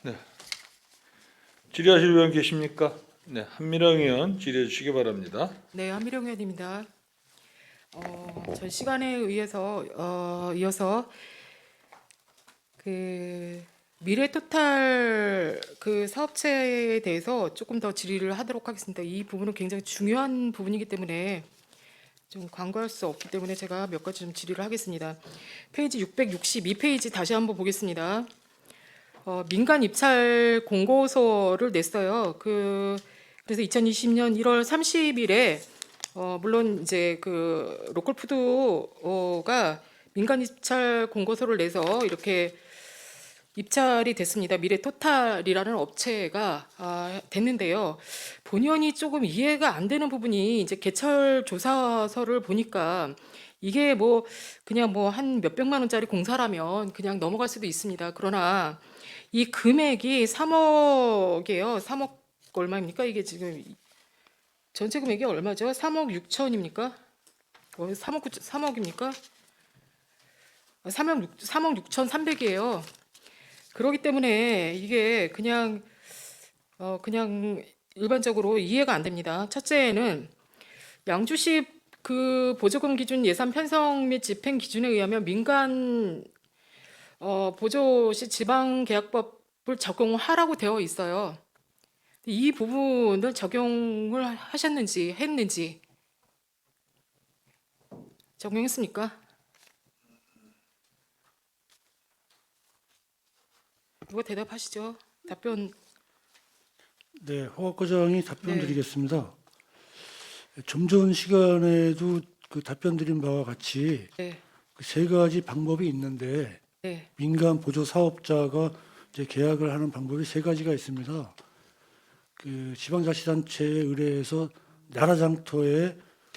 네. 질의하실 의원 계십니까? 네, 한미령 의원 질의해 주시기 바랍니다. 네, 한미령 의원입니다. 전 시간에 의해서 이어서 그 미래토탈 그 사업체에 대해서 조금 더 질의를 하도록 하겠습니다. 이 부분은 굉장히 중요한 부분이기 때문에 좀 광고할 수 없기 때문에 제가 몇 가지 좀 질의를 하겠습니다. 페이지 662페이지 다시 한번 보겠습니다. 민간 입찰 공고서를 냈어요. 그래서 2020년 1월 30일에 물론 이제 그 로컬푸드가 민간 입찰 공고서를 내서 이렇게 입찰이 됐습니다. 미래토탈이라는 업체가 됐는데요. 본연이 조금 이해가 안 되는 부분이 이제 개철 조사서를 보니까 이게 뭐 그냥 뭐 한 몇백만 원짜리 공사라면 그냥 넘어갈 수도 있습니다. 그러나 이 금액이 3억이에요. 3억 얼마입니까? 이게 지금 전체 금액이 얼마죠? 3억 6천입니까? 3억입니까? 3억 6천 3백이에요. 그렇기 때문에 이게 그냥 일반적으로 이해가 안 됩니다. 첫째는 양주시 그 보조금 기준 예산 편성 및 집행 기준에 의하면 민간 보조시 지방계약법을 적용하라고 되어 있어요. 이 부분을 적용을 하셨는지 했는지 적용했습니까? 누가 대답하시죠? 답변. 네, 허각과장이 답변 네. 드리겠습니다. 좀 전 시간에도 그 답변 드린 바와 같이 네, 그 세 가지 방법이 있는데 네, 민간 보조 사업자가 이제 계약을 하는 방법이 세 가지가 있습니다. 그 지방자치단체에 의뢰해서 나라 장터에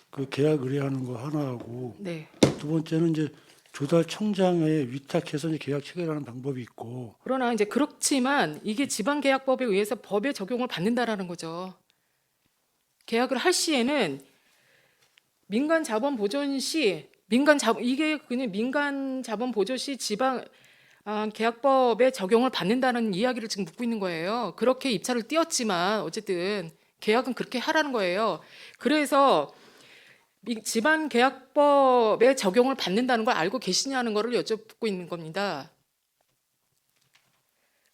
그 계약 의뢰하는 거 하나하고 네. 두 번째는 이제 조달청장에 위탁해서 이제 계약 체결하는 방법이 있고 그러나 이제 그렇지만 이게 지방계약법에 의해서 법의 적용을 받는다라는 거죠. 계약을 할 시에는 민간 자본 보존 시 이게 그냥 민간 자본 보존 시 지방 계약법에 적용을 받는다는 이야기를 지금 묻고 있는 거예요. 그렇게 입찰을 띄웠지만 어쨌든 계약은 그렇게 하라는 거예요. 그래서 지방 계약법에 적용을 받는다는 걸 알고 계시냐는 거를 여쭙고 있는 겁니다.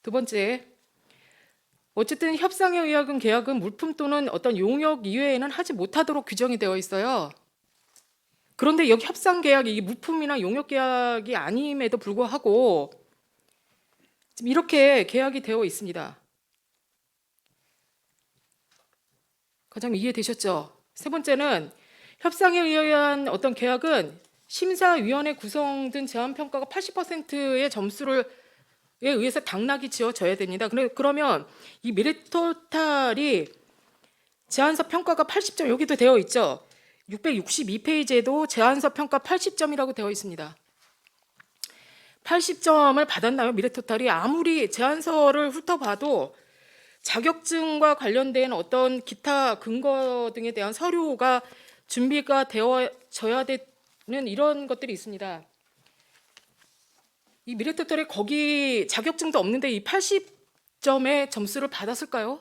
두 번째, 어쨌든 협상에 의한 계약은 물품 또는 어떤 용역 이외에는 하지 못하도록 규정이 되어 있어요. 그런데 여기 협상 계약이 물품이나 용역 계약이 아님에도 불구하고 지금 이렇게 계약이 되어 있습니다. 과장님 이해되셨죠? 세 번째는 협상에 의한 어떤 계약은 심사위원회 구성된 제안평가가 80%의 점수를 에 의해서 당락이 지어져야 됩니다. 그러면 이 미래토탈이 제안서 평가가 80점 여기도 되어 있죠. 662페이지에도 제안서 평가 80점이라고 되어 있습니다. 80점을 받았나요? 미래토탈이 아무리 제안서를 훑어봐도 자격증과 관련된 어떤 기타 근거 등에 대한 서류가 준비가 되어져야 되는 이런 것들이 있습니다. 이 미래토탈이 거기 자격증도 없는데 이 80점의 점수를 받았을까요?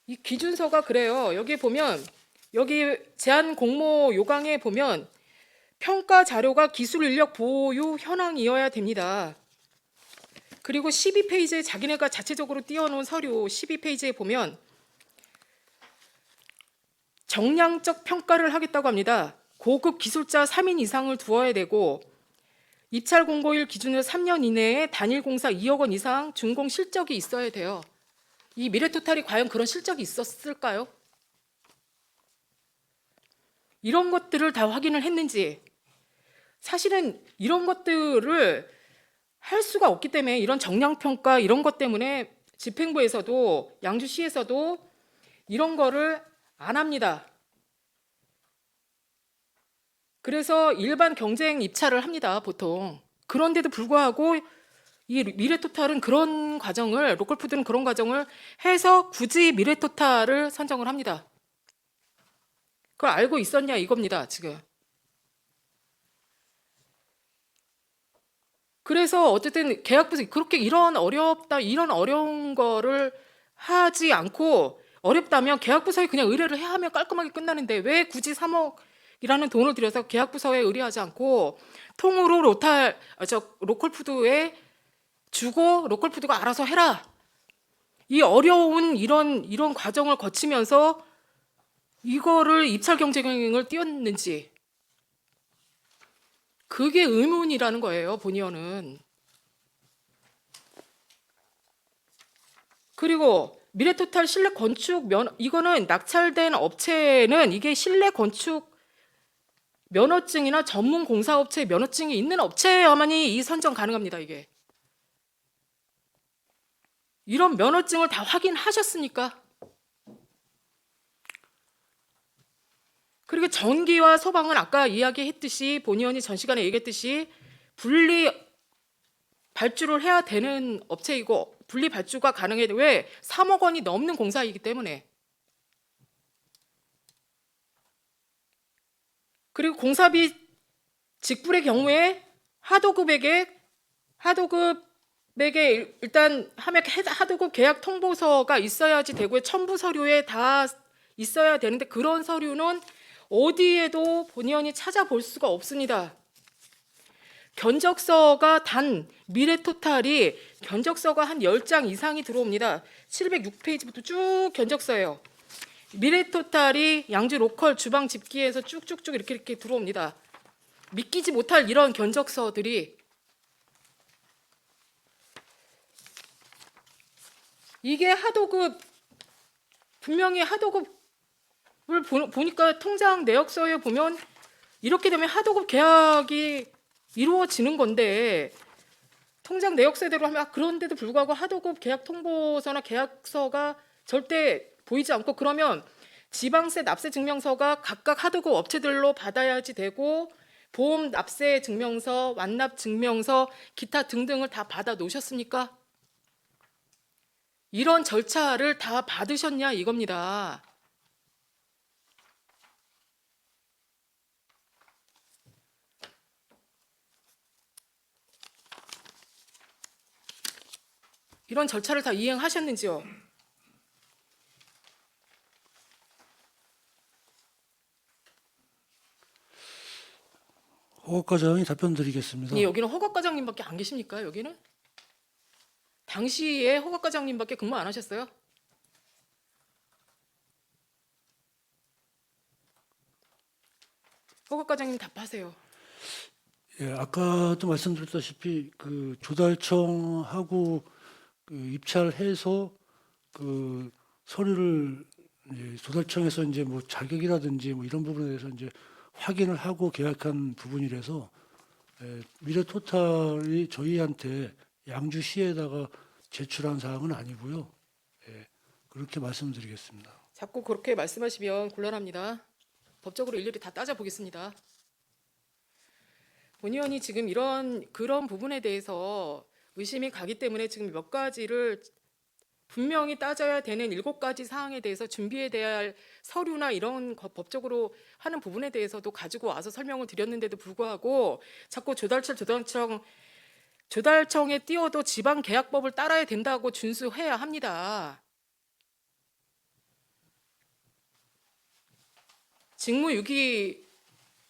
이 기준서가 그래요. 여기 보면 여기 제안 공모 요강에 보면 평가 자료가 기술 인력 보유 현황이어야 됩니다. 그리고 12페이지에 자기네가 자체적으로 띄워놓은 서류 12페이지에 보면 정량적 평가를 하겠다고 합니다. 고급 기술자 3인 이상을 두어야 되고 입찰 공고일 기준으로 3년 이내에 단일 공사 2억 원 이상 준공 실적이 있어야 돼요. 이 미래토탈이 과연 그런 실적이 있었을까요? 이런 것들을 다 확인을 했는지 사실은 이런 것들을 할 수가 없기 때문에 이런 정량평가 이런 것 때문에 집행부에서도 양주시에서도 이런 거를 안 합니다. 그래서 일반 경쟁 입찰을 합니다, 보통. 그런데도 불구하고 이 미래토탈은 그런 과정을, 로컬푸드는 그런 과정을 해서 굳이 미래토탈을 선정을 합니다. 그걸 알고 있었냐 이겁니다, 지금. 그래서 어쨌든 계약부서 그렇게 이런 어려운 거를 하지 않고 어렵다면 계약부서에 그냥 의뢰를 해야 하면 깔끔하게 끝나는데 왜 굳이 3억이라는 돈을 들여서 계약부서에 의뢰하지 않고 통으로 로컬푸드에 주고 로컬푸드가 알아서 해라. 이 어려운 이런 과정을 거치면서 이거를 입찰 경쟁을 띄웠는지 그게 의문이라는 거예요, 본의원은. 그리고 미래토탈 실내 건축 이거는 낙찰된 업체는 이게 실내 건축 면허증이나 전문 공사업체 면허증이 있는 업체여만이 이 선정 가능합니다, 이게. 이런 면허증을 다 확인하셨습니까? 그리고 전기와 소방은 아까 이야기했듯이 본의원이 전 시간에 얘기했듯이 분리 발주를 해야 되는 업체이고 분리 발주가 가능해. 왜? 3억 원이 넘는 공사이기 때문에. 그리고 공사비 직불의 경우에 하도급에게 일단 하도급 계약 통보서가 있어야지 되고요. 첨부 서류에 다 있어야 되는데 그런 서류는 어디에도 본의원이 찾아볼 수가 없습니다. 견적서가 미래토탈이 견적서가 한 10장 이상이 들어옵니다. 706페이지부터 쭉 견적서예요. 미래토탈이 양주 로컬 주방 집기에서 쭉쭉쭉 이렇게 들어옵니다. 믿기지 못할 이런 견적서들이 이게 분명히 하도급을 보니까 통장 내역서에 보면 이렇게 되면 하도급 계약이 이루어지는 건데 통장 내역서대로 하면 그런데도 불구하고 하도급 계약 통보서나 계약서가 절대 보이지 않고 그러면 지방세 납세 증명서가 각각 하도급 업체들로 받아야지 되고 보험 납세 증명서, 완납 증명서, 기타 등등을 다 받아 놓으셨습니까? 이런 절차를 다 받으셨냐 이겁니다. 이런 절차를 다 이행하셨는지요? 허 과장이 답변 드리겠습니다. 예, 여기는 허각 과장님밖에 안 계십니까? 여기는? 당시에 허각 과장님밖에 근무 안 하셨어요? 허각 과장님 답하세요. 예, 아까도 말씀드렸다시피 그 조달청하고 그 입찰해서 그 서류를 이제 조달청에서 이제 뭐 자격이라든지 뭐 이런 부분에 대해서 이제 확인을 하고 계약한 부분이라서 미래토탈이 저희한테 양주시에다가 제출한 사항은 아니고요. 예, 그렇게 말씀드리겠습니다. 자꾸 그렇게 말씀하시면 곤란합니다. 법적으로 일일이 다 따져보겠습니다. 본의원이 지금 그런 부분에 대해서 의심이 가기 때문에 지금 몇 가지를 분명히 따져야 되는 7가지 사항에 대해서 준비해야 할 서류나 이런 법적으로 하는 부분에 대해서도 가지고 와서 설명을 드렸는데도 불구하고 자꾸 조달청에 띄워도 지방계약법을 따라야 된다고 준수해야 합니다. 직무유기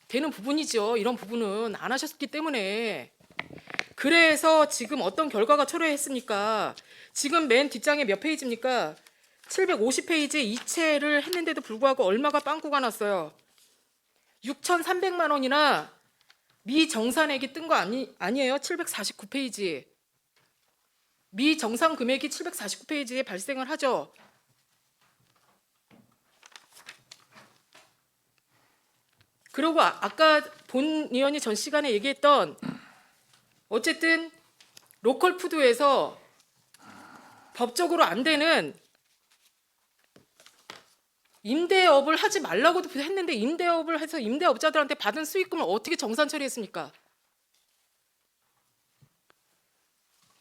되는 부분이죠. 이런 부분은 안 하셨기 때문에. 그래서 지금 어떤 결과가 초래했습니까? 지금 맨 뒷장에 몇 페이지입니까? 750페이지에 이체를 했는데도 불구하고 얼마가 빵꾸가 났어요. 6,300만 원이나 미정산액이 뜬 거 아니에요? 749페이지. 미정산 금액이 749페이지에 발생을 하죠. 그리고 아까 본 의원이 전 시간에 얘기했던 어쨌든 로컬푸드에서 법적으로 안 되는 임대업을 하지 말라고도 했는데 임대업을 해서 임대업자들한테 받은 수익금을 어떻게 정산 처리했습니까?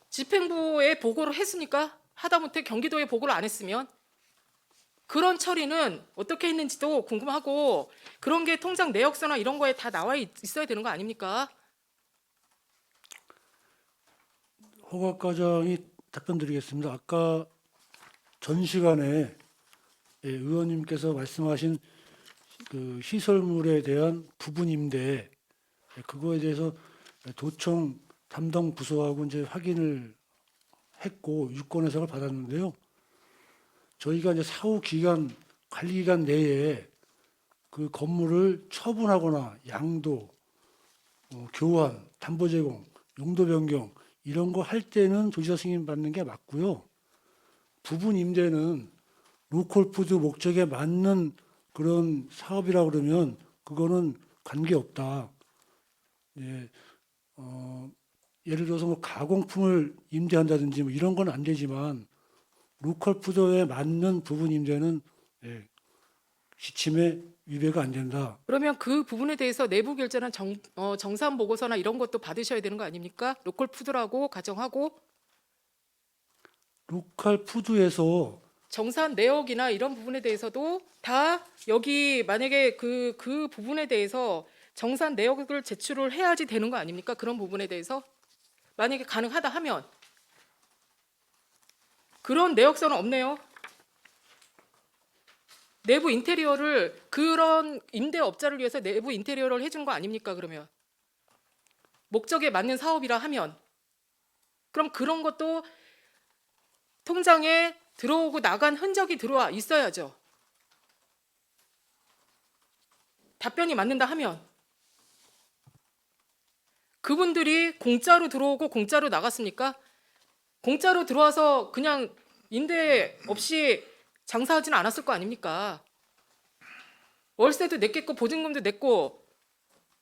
집행부에 보고를 했습니까? 하다못해 경기도에 보고를 안 했으면 그런 처리는 어떻게 했는지도 궁금하고 그런 게 통장 내역서나 이런 거에 다 나와 있어야 되는 거 아닙니까? 허각 과장이 답변드리겠습니다. 아까 전 시간에 의원님께서 말씀하신 그 시설물에 대한 부분 임대 그거에 대해서 도청 담당 부서하고 이제 확인을 했고 유권 해석을 받았는데요. 저희가 이제 사후 기간 관리 기간 내에 그 건물을 처분하거나 양도, 교환, 담보 제공, 용도 변경 이런 거 할 때는 도지사 승인 받는 게 맞고요. 부분 임대는 로컬푸드 목적에 맞는 그런 사업이라 그러면 그거는 관계 없다. 예, 예를 들어서 뭐 가공품을 임대한다든지 뭐 이런 건 안 되지만 로컬푸드에 맞는 부분 임대는 시침에 위배가 안 된다. 그러면 그 부분에 대해서 내부 결제나 정산 보고서나 이런 것도 받으셔야 되는 거 아닙니까? 로컬 푸드라고 가정하고 로컬푸드에서 정산 내역이나 이런 부분에 대해서도 다 여기 만약에 그 부분에 대해서 정산 내역을 제출을 해야지 되는 거 아닙니까? 그런 부분에 대해서 만약에 가능하다 하면 그런 내역서는 없네요. 내부 인테리어를 그런 임대업자를 위해서 내부 인테리어를 해준 거 아닙니까? 그러면 목적에 맞는 사업이라 하면 그럼 그런 것도 통장에 들어오고 나간 흔적이 들어와 있어야죠. 답변이 맞는다 하면 그분들이 공짜로 들어오고 공짜로 나갔습니까? 공짜로 들어와서 그냥 임대 없이 장사하지는 않았을 거 아닙니까? 월세도 냈겠고 보증금도 냈고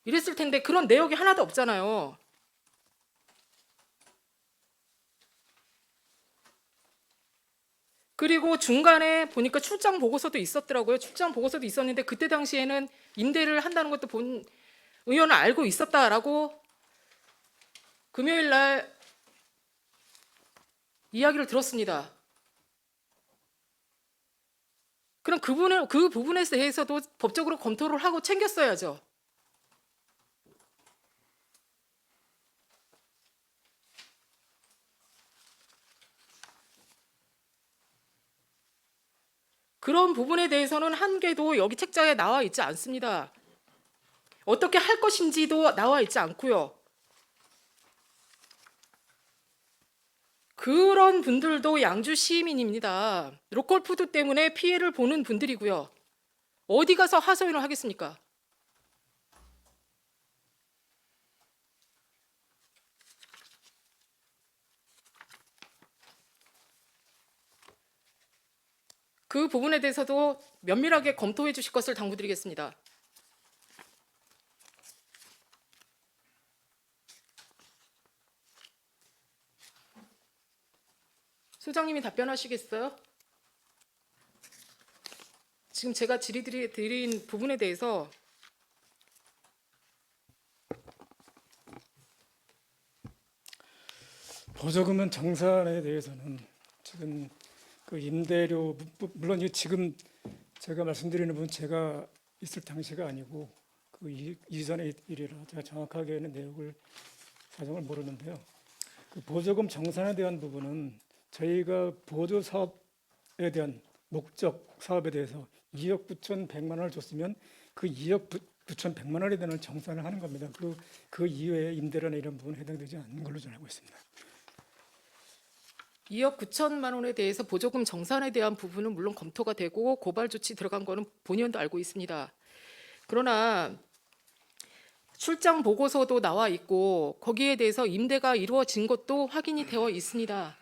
이랬을 텐데 그런 내역이 하나도 없잖아요. 그리고 중간에 보니까 출장 보고서도 있었더라고요. 출장 보고서도 있었는데 그때 당시에는 임대를 한다는 것도 본 의원은 알고 있었다라고 금요일 날 이야기를 들었습니다. 그럼 그 부분에 대해서도 법적으로 검토를 하고 챙겼어야죠. 그런 부분에 대해서는 한 개도 여기 책자에 나와 있지 않습니다. 어떻게 할 것인지도 나와 있지 않고요. 그런 분들도 양주 시민입니다. 로컬푸드 때문에 피해를 보는 분들이고요. 어디 가서 하소연을 하겠습니까? 그 부분에 대해서도 면밀하게 검토해 주실 것을 당부드리겠습니다. 소장님이 답변하시겠어요? 지금 제가 질의드린 부분에 대해서 보조금은 정산에 대해서는 지금 그 임대료 물론 지금 제가 말씀드리는 부분 제가 있을 당시가 아니고 그 이전의 일이라 제가 정확하게는 내용을 사정을 모르는데요. 그 보조금 정산에 대한 부분은 저희가 보조 사업에 대한 목적 사업에 대해서 2억 9,100만 원을 줬으면 그 2억 9,100만 원에 대한 정산을 하는 겁니다. 그 이외에 임대료나 이런 부분은 해당되지 않는 걸로 저는 알고 있습니다. 2억 9천만 원에 대해서 보조금 정산에 대한 부분은 물론 검토가 되고 고발 조치 들어간 거는 본의원도 알고 있습니다. 그러나 출장 보고서도 나와 있고 거기에 대해서 임대가 이루어진 것도 확인이 되어 있습니다.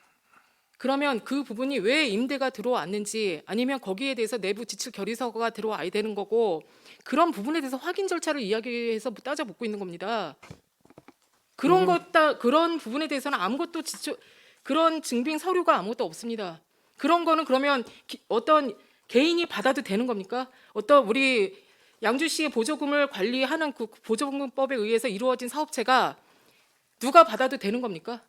그러면 그 부분이 왜 임대가 들어왔는지 아니면 거기에 대해서 내부 지출 결의서가 들어와야 되는 거고 그런 부분에 대해서 확인 절차를 이야기해서 따져 묻고 있는 겁니다. 그런 부분에 대해서는 아무것도 그런 증빙 서류가 아무것도 없습니다. 그런 거는 그러면 어떤 개인이 받아도 되는 겁니까? 어떤 우리 양주시의 보조금을 관리하는 그 보조금법에 의해서 이루어진 사업체가 누가 받아도 되는 겁니까?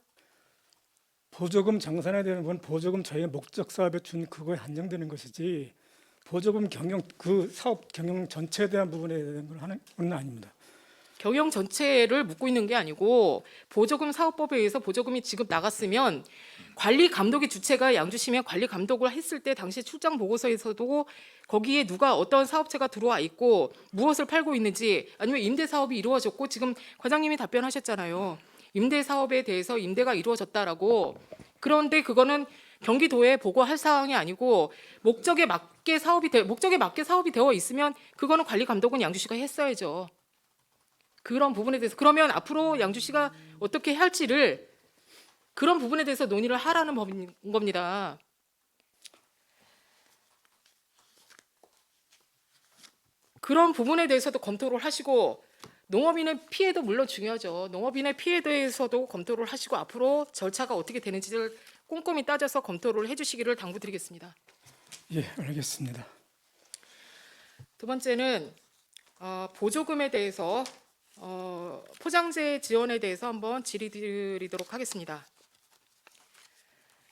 보조금 정산에 대한 건 보조금 저희가 목적 사업에 준 그거에 한정되는 것이지 보조금 경영 그 사업 경영 전체에 대한 부분에 대한 건 하는 건 아닙니다. 경영 전체를 묻고 있는 게 아니고 보조금 사업법에 의해서 보조금이 지금 나갔으면 관리 감독의 주체가 양주시면 관리 감독을 했을 때 당시 출장 보고서에서도 거기에 누가 어떤 사업체가 들어와 있고 무엇을 팔고 있는지 아니면 임대 사업이 이루어졌고 지금 과장님이 답변하셨잖아요. 임대 사업에 대해서 임대가 이루어졌다라고. 그런데 그거는 경기도에 보고할 사항이 아니고 목적에 맞게 사업이 되어 있으면 그거는 관리 감독은 양주시가 했어야죠. 그런 부분에 대해서 그러면 앞으로 양주시가 어떻게 할지를 그런 부분에 대해서 논의를 하라는 겁니다. 그런 부분에 대해서도 검토를 하시고 농업인의 피해도 물론 중요하죠. 농업인의 피해에 대해서도 검토를 하시고 앞으로 절차가 어떻게 되는지를 꼼꼼히 따져서 검토를 해주시기를 당부드리겠습니다. 예, 알겠습니다. 두 번째는 보조금에 대해서 포장재 지원에 대해서 한번 질의드리도록 하겠습니다.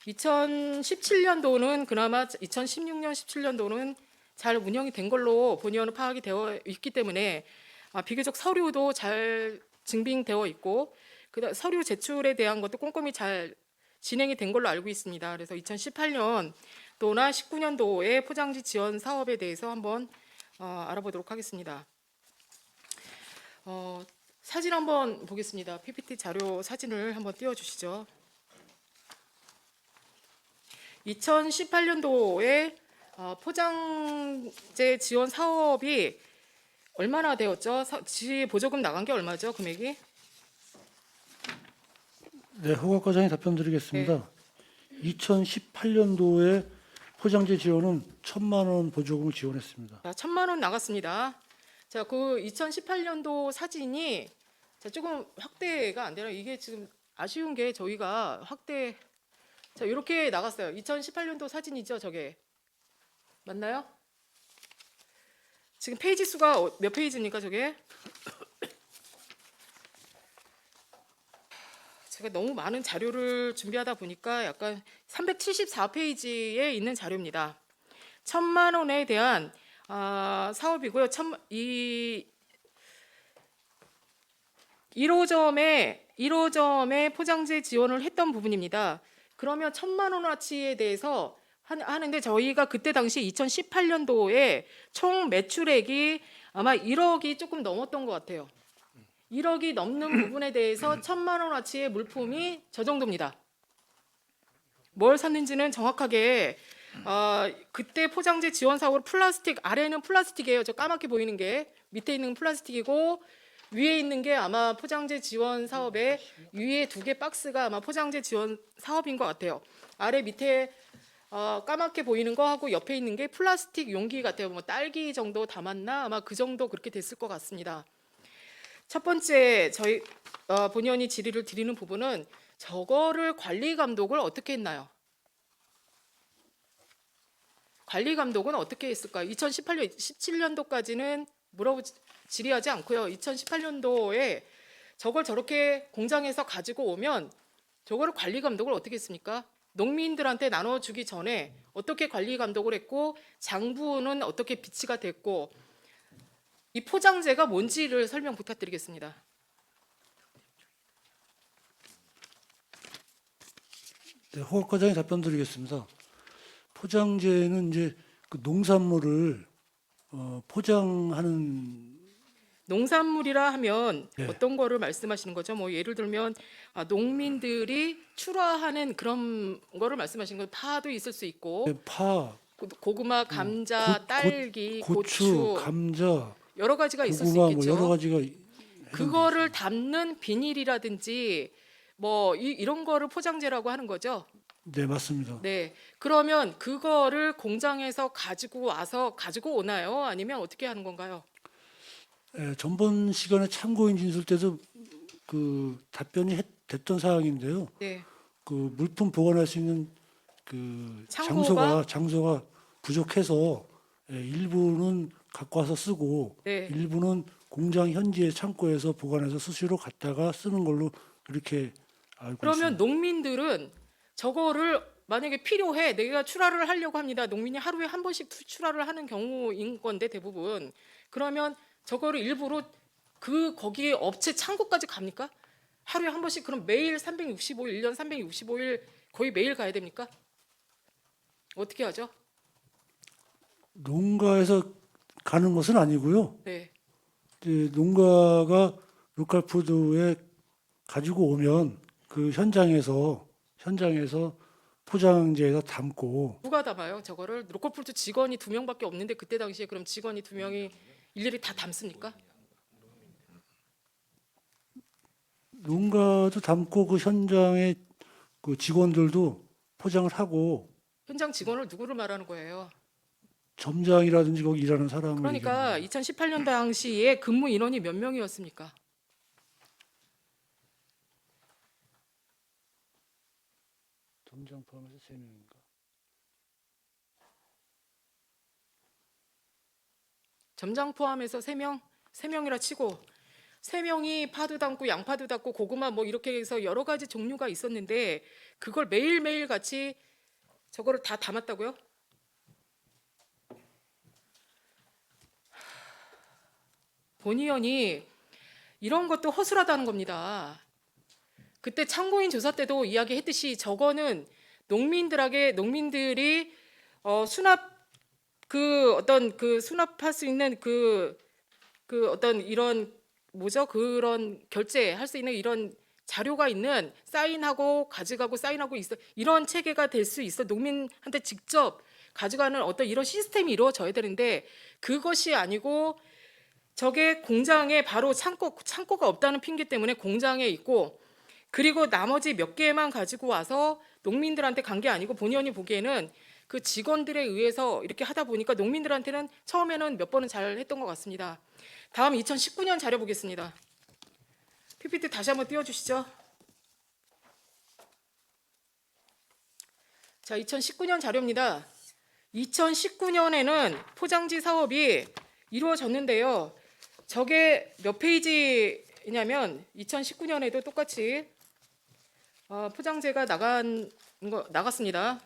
2017년도는 그나마 2016년 17년도는 잘 운영이 된 걸로 본의원은 파악이 되어 있기 때문에 비교적 서류도 잘 증빙되어 있고 그다음 서류 제출에 대한 것도 꼼꼼히 잘 진행이 된 걸로 알고 있습니다. 그래서 2018년도나 19년도의 포장지 지원 사업에 대해서 한번 알아보도록 하겠습니다. 사진 한번 보겠습니다. PPT 자료 사진을 한번 띄워주시죠. 2018년도에 포장재 지원 사업이 얼마나 되었죠? 보조금 나간 게 얼마죠? 금액이? 네, 허각 과장이 답변드리겠습니다. 2018년도에 포장재 지원은 1,000만 원 보조금을 지원했습니다. 1,000만 원 나갔습니다. 자, 그 2018년도 사진이 조금 확대가 안 되나요? 이게 지금 아쉬운 게 저희가 자, 이렇게 나갔어요. 2018년도 사진이죠, 저게. 맞나요? 지금 페이지 수가 몇 페이지입니까, 저게? 제가 너무 많은 자료를 준비하다 보니까 약간 374페이지에 있는 자료입니다. 1,000만 원에 대한 사업이고요. 1호점에 포장재 지원을 했던 부분입니다. 그러면 1,000만 원어치에 대해서 하는데 저희가 그때 당시 2018년도에 총 매출액이 아마 1억이 조금 넘었던 것 같아요. 1억이 넘는 부분에 대해서 1,000만 원어치의 물품이 저 정도입니다. 뭘 샀는지는 정확하게 그때 포장재 지원 사업으로 플라스틱 아래는 플라스틱이에요. 저 까맣게 보이는 게 밑에 있는 플라스틱이고 위에 있는 게 아마 포장재 지원 사업의 위에 2개 박스가 아마 포장재 지원 사업인 것 같아요. 아래 밑에 까맣게 보이는 거 하고 옆에 있는 게 플라스틱 용기 같아요. 뭐 딸기 정도 담았나 아마 그 정도 그렇게 됐을 것 같습니다. 첫 번째 저희 본의원이 질의를 드리는 부분은 저거를 관리 감독을 어떻게 했나요? 관리 감독은 어떻게 했을까요? 2018년, 17년도까지는 질의하지 않고요. 2018년도에 저걸 저렇게 공장에서 가지고 오면 저거를 관리 감독을 어떻게 했습니까? 농민들한테 나눠주기 전에 어떻게 관리 감독을 했고 장부는 어떻게 비치가 됐고 이 포장재가 뭔지를 설명 부탁드리겠습니다. 네, 허각 과장이 답변드리겠습니다. 포장재는 이제 그 농산물을 포장하는 농산물이라 하면 네. 어떤 거를 말씀하시는 거죠? 뭐 예를 들면 농민들이 출하하는 그런 거를 말씀하시는 거예요. 파도 있을 수 있고 파, 고구마, 감자, 딸기, 고추, 감자, 여러 가지가 있을 수 고구마 뭐 있겠죠. 여러 가지가 그거를 담는 비닐이라든지 뭐 이런 거를 포장재라고 하는 거죠. 네, 맞습니다. 네. 그러면 그거를 공장에서 가지고 오나요? 아니면 어떻게 하는 건가요? 전번 시간에 참고인 진술 때도 그 답변이 됐던 사항인데요. 네. 그 물품 보관할 수 있는 그 창고가? 장소가 부족해서 일부는 갖고 와서 쓰고 네. 일부는 공장 현지의 창고에서 보관해서 수시로 갖다가 쓰는 걸로 그렇게 알고 그러면 있습니다. 농민들은 저거를 만약에 필요해 내가 출하를 하려고 합니다. 농민이 하루에 한 번씩 출하를 하는 경우인 건데 대부분 그러면 저거를 일부러 거기에 업체 창고까지 갑니까? 하루에 한 번씩 그럼 매일 365일, 1년 365일 거의 매일 가야 됩니까? 어떻게 하죠? 농가에서 가는 것은 아니고요. 네. 이제 농가가 로컬 푸드에 가지고 오면 그 현장에서 포장지에다 담고 누가 담아요? 저거를 로컬푸드 직원이 2명밖에 없는데 그때 당시에 그럼 직원이 2명이 일일이 다 담습니까? 농가도 담고 그 현장에 그 직원들도 포장을 하고 현장 직원을 누구를 말하는 거예요? 점장이라든지 거기 일하는 사람을 그러니까 얘기하는 2018년 당시에 근무 인원이 몇 명이었습니까? 점장 포함해서 3명인가? 점장 포함해서 3명? 3명이라 치고 3명이 파도 담고 양파도 담고 고구마 뭐 이렇게 해서 여러 가지 종류가 있었는데 그걸 매일매일 같이 저거를 다 담았다고요? 본의원이 이런 것도 허술하다는 겁니다. 그때 참고인 조사 때도 이야기했듯이 저거는 농민들이 수납 수납할 수 있는 그 어떤 이런 뭐죠? 그런 결제할 수 있는 이런 자료가 있는 사인하고 가져가고 사인하고 있어 이런 체계가 될 수 있어 농민한테 직접 가져가는 어떤 이런 시스템이 이루어져야 되는데 그것이 아니고 저게 공장에 바로 창고가 없다는 핑계 때문에 공장에 있고 그리고 나머지 몇 개만 가지고 와서 농민들한테 간 게 아니고 본의원이 보기에는 그 직원들에 의해서 이렇게 하다 보니까 농민들한테는 처음에는 몇 번은 잘 했던 것 같습니다. 다음 2019년 자료 보겠습니다. PPT 다시 한번 띄워주시죠. 자, 2019년 자료입니다. 2019년에는 포장지 사업이 이루어졌는데요. 저게 몇 페이지냐면 2019년에도 똑같이 포장재가 나갔습니다.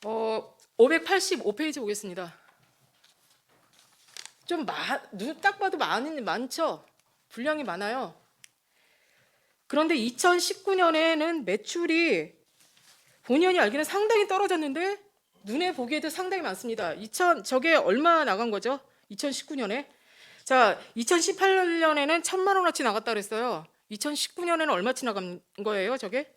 585페이지 보겠습니다. 좀 눈 딱 봐도 많죠? 분량이 많아요. 그런데 2019년에는 매출이 본의원이 알기는 상당히 떨어졌는데 눈에 보기에도 상당히 많습니다. 저게 얼마 나간 거죠? 2019년에. 자, 2018년에는 1,000만 원어치 나갔다 그랬어요. 2019년에는 얼마치 나간 거예요, 저게?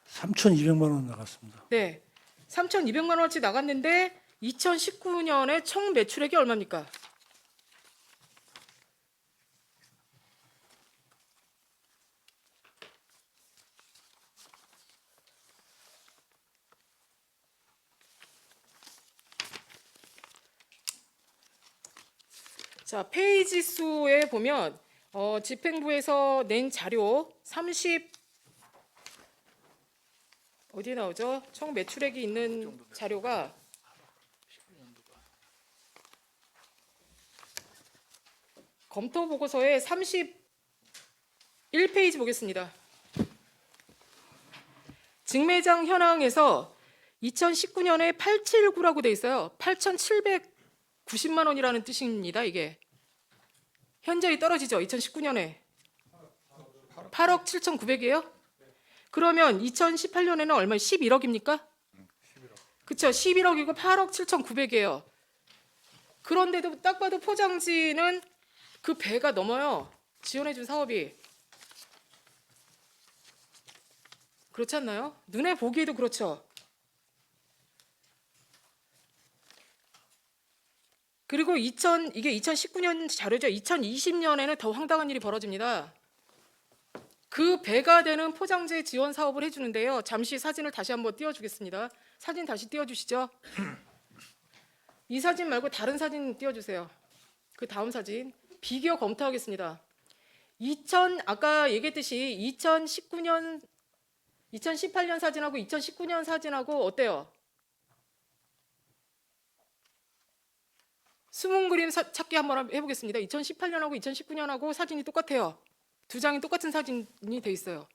3,200만 원 나갔습니다. 네. 3,200만 원어치 나갔는데 2019년에 총 매출액이 얼마입니까? 자, 페이지 수에 보면 집행부에서 낸 자료 30 어디에 나오죠? 총 매출액이 있는 자료가 검토 보고서에 31페이지 보겠습니다. 직매장 현황에서 2019년에 879라고 돼 있어요. 8,790만 원이라는 뜻입니다. 이게 현저히 떨어지죠. 2019년에 8억 7,900이에요. 그러면 2018년에는 얼마? 11억입니까? 그렇죠. 11억이고 8억 7,900이에요. 그런데도 딱 봐도 포장지는 그 배가 넘어요. 지원해준 사업이. 그렇지 않나요? 눈에 보기에도 그렇죠. 그리고 이게 2019년 자료죠. 2020년에는 더 황당한 일이 벌어집니다. 그 배가 되는 포장재 지원 사업을 해주는데요. 잠시 사진을 다시 한번 띄워주겠습니다. 사진 다시 띄워주시죠. 이 사진 말고 다른 사진 띄워주세요. 그 다음 사진 비교 검토하겠습니다. 아까 얘기했듯이 2018년 사진하고 2019년 사진하고 어때요? 숨은 그림 찾기 한번 해보겠습니다. 2018년하고 2019년하고 사진이 똑같아요. 두 장이 똑같은 사진이 돼 있어요.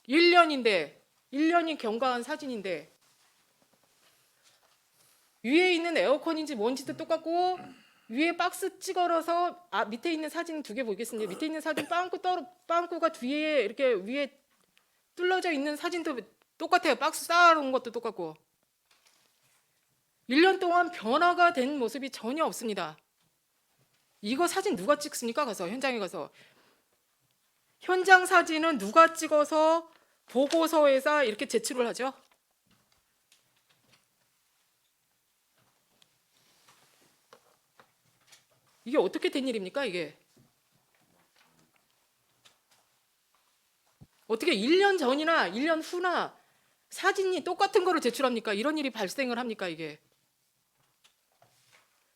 1년이 경과한 사진인데 위에 있는 에어컨인지 뭔지도 똑같고 위에 박스 찍어서 밑에 있는 사진 두 개 보겠습니다. 밑에 있는 사진 빵꾸가 뒤에 이렇게 위에 뚫려져 있는 사진도 똑같아요. 박스 쌓아놓은 것도 똑같고 1년 동안 변화가 된 모습이 전혀 없습니다. 이거 사진 누가 찍습니까? 가서 현장에 가서 현장 사진은 누가 찍어서 보고서에서 이렇게 제출을 하죠? 이게 어떻게 된 일입니까? 이게 어떻게 1년 전이나 1년 후나 사진이 똑같은 거를 제출합니까? 이런 일이 발생을 합니까? 이게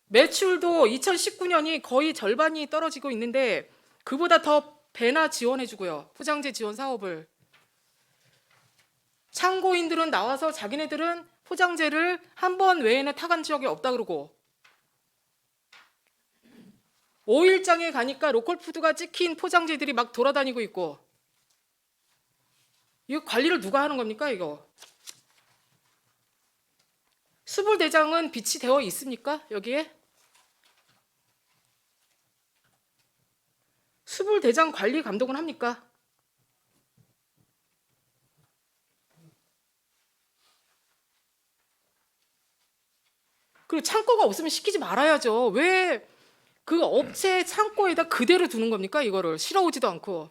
매출도 2019년이 거의 절반이 떨어지고 있는데 그보다 더 배나 지원해주고요. 포장재 지원 사업을 창고인들은 나와서 자기네들은 포장재를 한 번 외에는 타간 지역이 없다 그러고 5일장에 가니까 로컬푸드가 찍힌 포장재들이 막 돌아다니고 있고 이거 관리를 누가 하는 겁니까 이거? 수불대장은 비치되어 있습니까 여기에? 수불대장 관리 감독은 합니까? 그리고 창고가 없으면 시키지 말아야죠. 왜 그 업체 창고에다 그대로 두는 겁니까? 이거를 실어오지도 않고.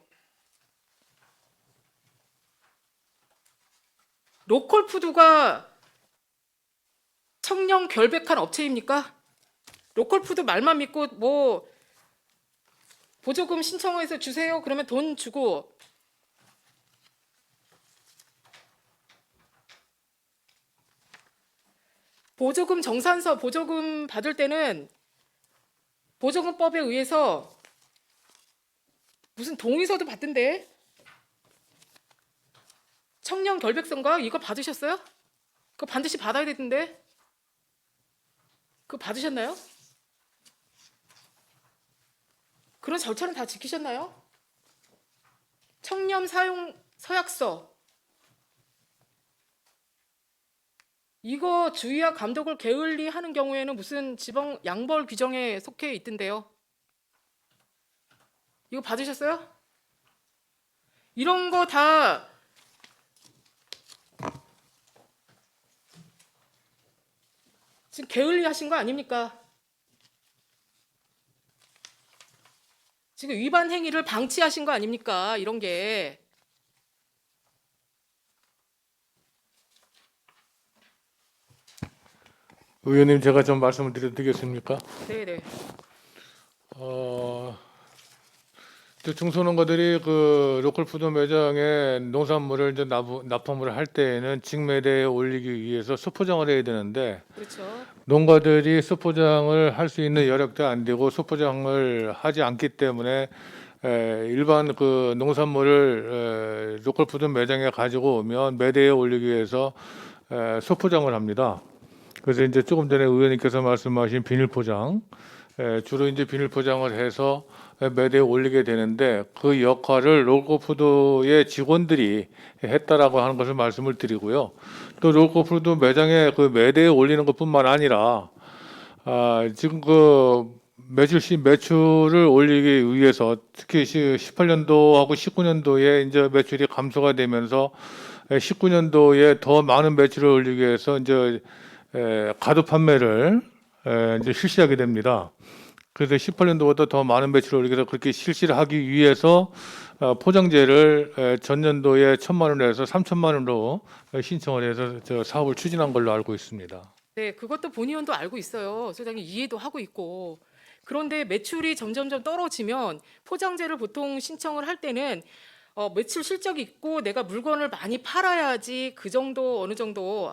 로컬푸드가 청렴 결백한 업체입니까? 로컬푸드 말만 믿고 뭐 보조금 신청해서 주세요. 그러면 돈 주고 보조금 정산서 보조금 받을 때는 보조금법에 의해서 무슨 동의서도 받던데 청렴 결백서인가 이거 받으셨어요? 그거 반드시 받아야 되던데 그거 받으셨나요? 그런 절차는 다 지키셨나요? 청렴 사용 서약서 이거 주의와 감독을 게을리 하는 경우에는 무슨 지방 양벌 규정에 속해 있던데요. 이거 받으셨어요? 이런 거 다 지금 게을리 하신 거 아닙니까? 지금 위반 행위를 방치하신 거 아닙니까? 이런 게. 의원님 제가 좀 말씀을 드려도 되겠습니까? 네네. 중소농가들이 그 로컬푸드 매장에 농산물을 이제 납품을 할 때에는 직매대에 올리기 위해서 수포장을 해야 되는데 그렇죠. 농가들이 수포장을 할 수 있는 여력도 안 되고 수포장을 하지 않기 때문에 일반 그 농산물을 로컬푸드 매장에 가지고 오면 매대에 올리기 위해서 수포장을 합니다. 그래서 이제 조금 전에 의원님께서 말씀하신 비닐 포장, 주로 이제 비닐 포장을 해서 매대에 올리게 되는데 그 역할을 로컬푸드의 직원들이 했다라고 하는 것을 말씀을 드리고요. 또 로컬푸드 매장에 그 매대에 올리는 것뿐만 아니라 지금 그 매출을 올리기 위해서 특히 18년도하고 19년도에 이제 매출이 감소가 되면서 19년도에 더 많은 매출을 올리기 위해서 이제 가두 판매를 이제 실시하게 됩니다. 그래서 18년도보다 더 많은 매출을 올리기 위해서 그렇게 실시를 하기 위해서 포장재를 전년도에 1,000만 원에서 3,000만 원으로 신청을 해서 저 사업을 추진한 걸로 알고 있습니다. 네, 그것도 본 의원도 알고 있어요. 소장님 이해도 하고 있고. 그런데 매출이 점점점 떨어지면 포장재를 보통 신청을 할 때는 매출 실적이 있고 내가 물건을 많이 팔아야지 그 정도 어느 정도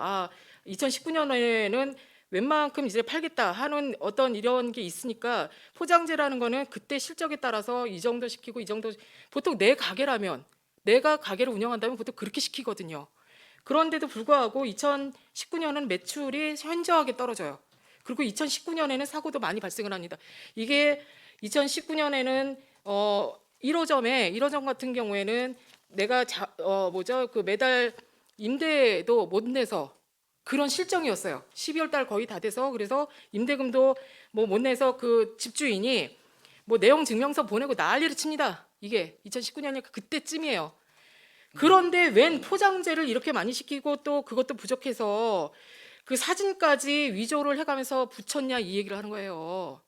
2019년에는 웬만큼 이제 팔겠다 하는 어떤 이런 게 있으니까 포장재라는 거는 그때 실적에 따라서 이 정도 시키고 이 정도 보통 내 가게라면 내가 가게를 운영한다면 보통 그렇게 시키거든요. 그런데도 불구하고 2019년은 매출이 현저하게 떨어져요. 그리고 2019년에는 사고도 많이 발생을 합니다. 이게 2019년에는 1호점 같은 경우에는 내가 그 매달 임대도 못 내서 그런 실정이었어요. 12월 달 거의 다 돼서 그래서 임대금도 뭐 못 내서 그 집주인이 뭐 내용 증명서 보내고 난리를 칩니다. 이게 2019년이니까 그때쯤이에요. 그런데 웬 포장재를 이렇게 많이 시키고 또 그것도 부족해서 그 사진까지 위조를 해가면서 붙였냐 이 얘기를 하는 거예요.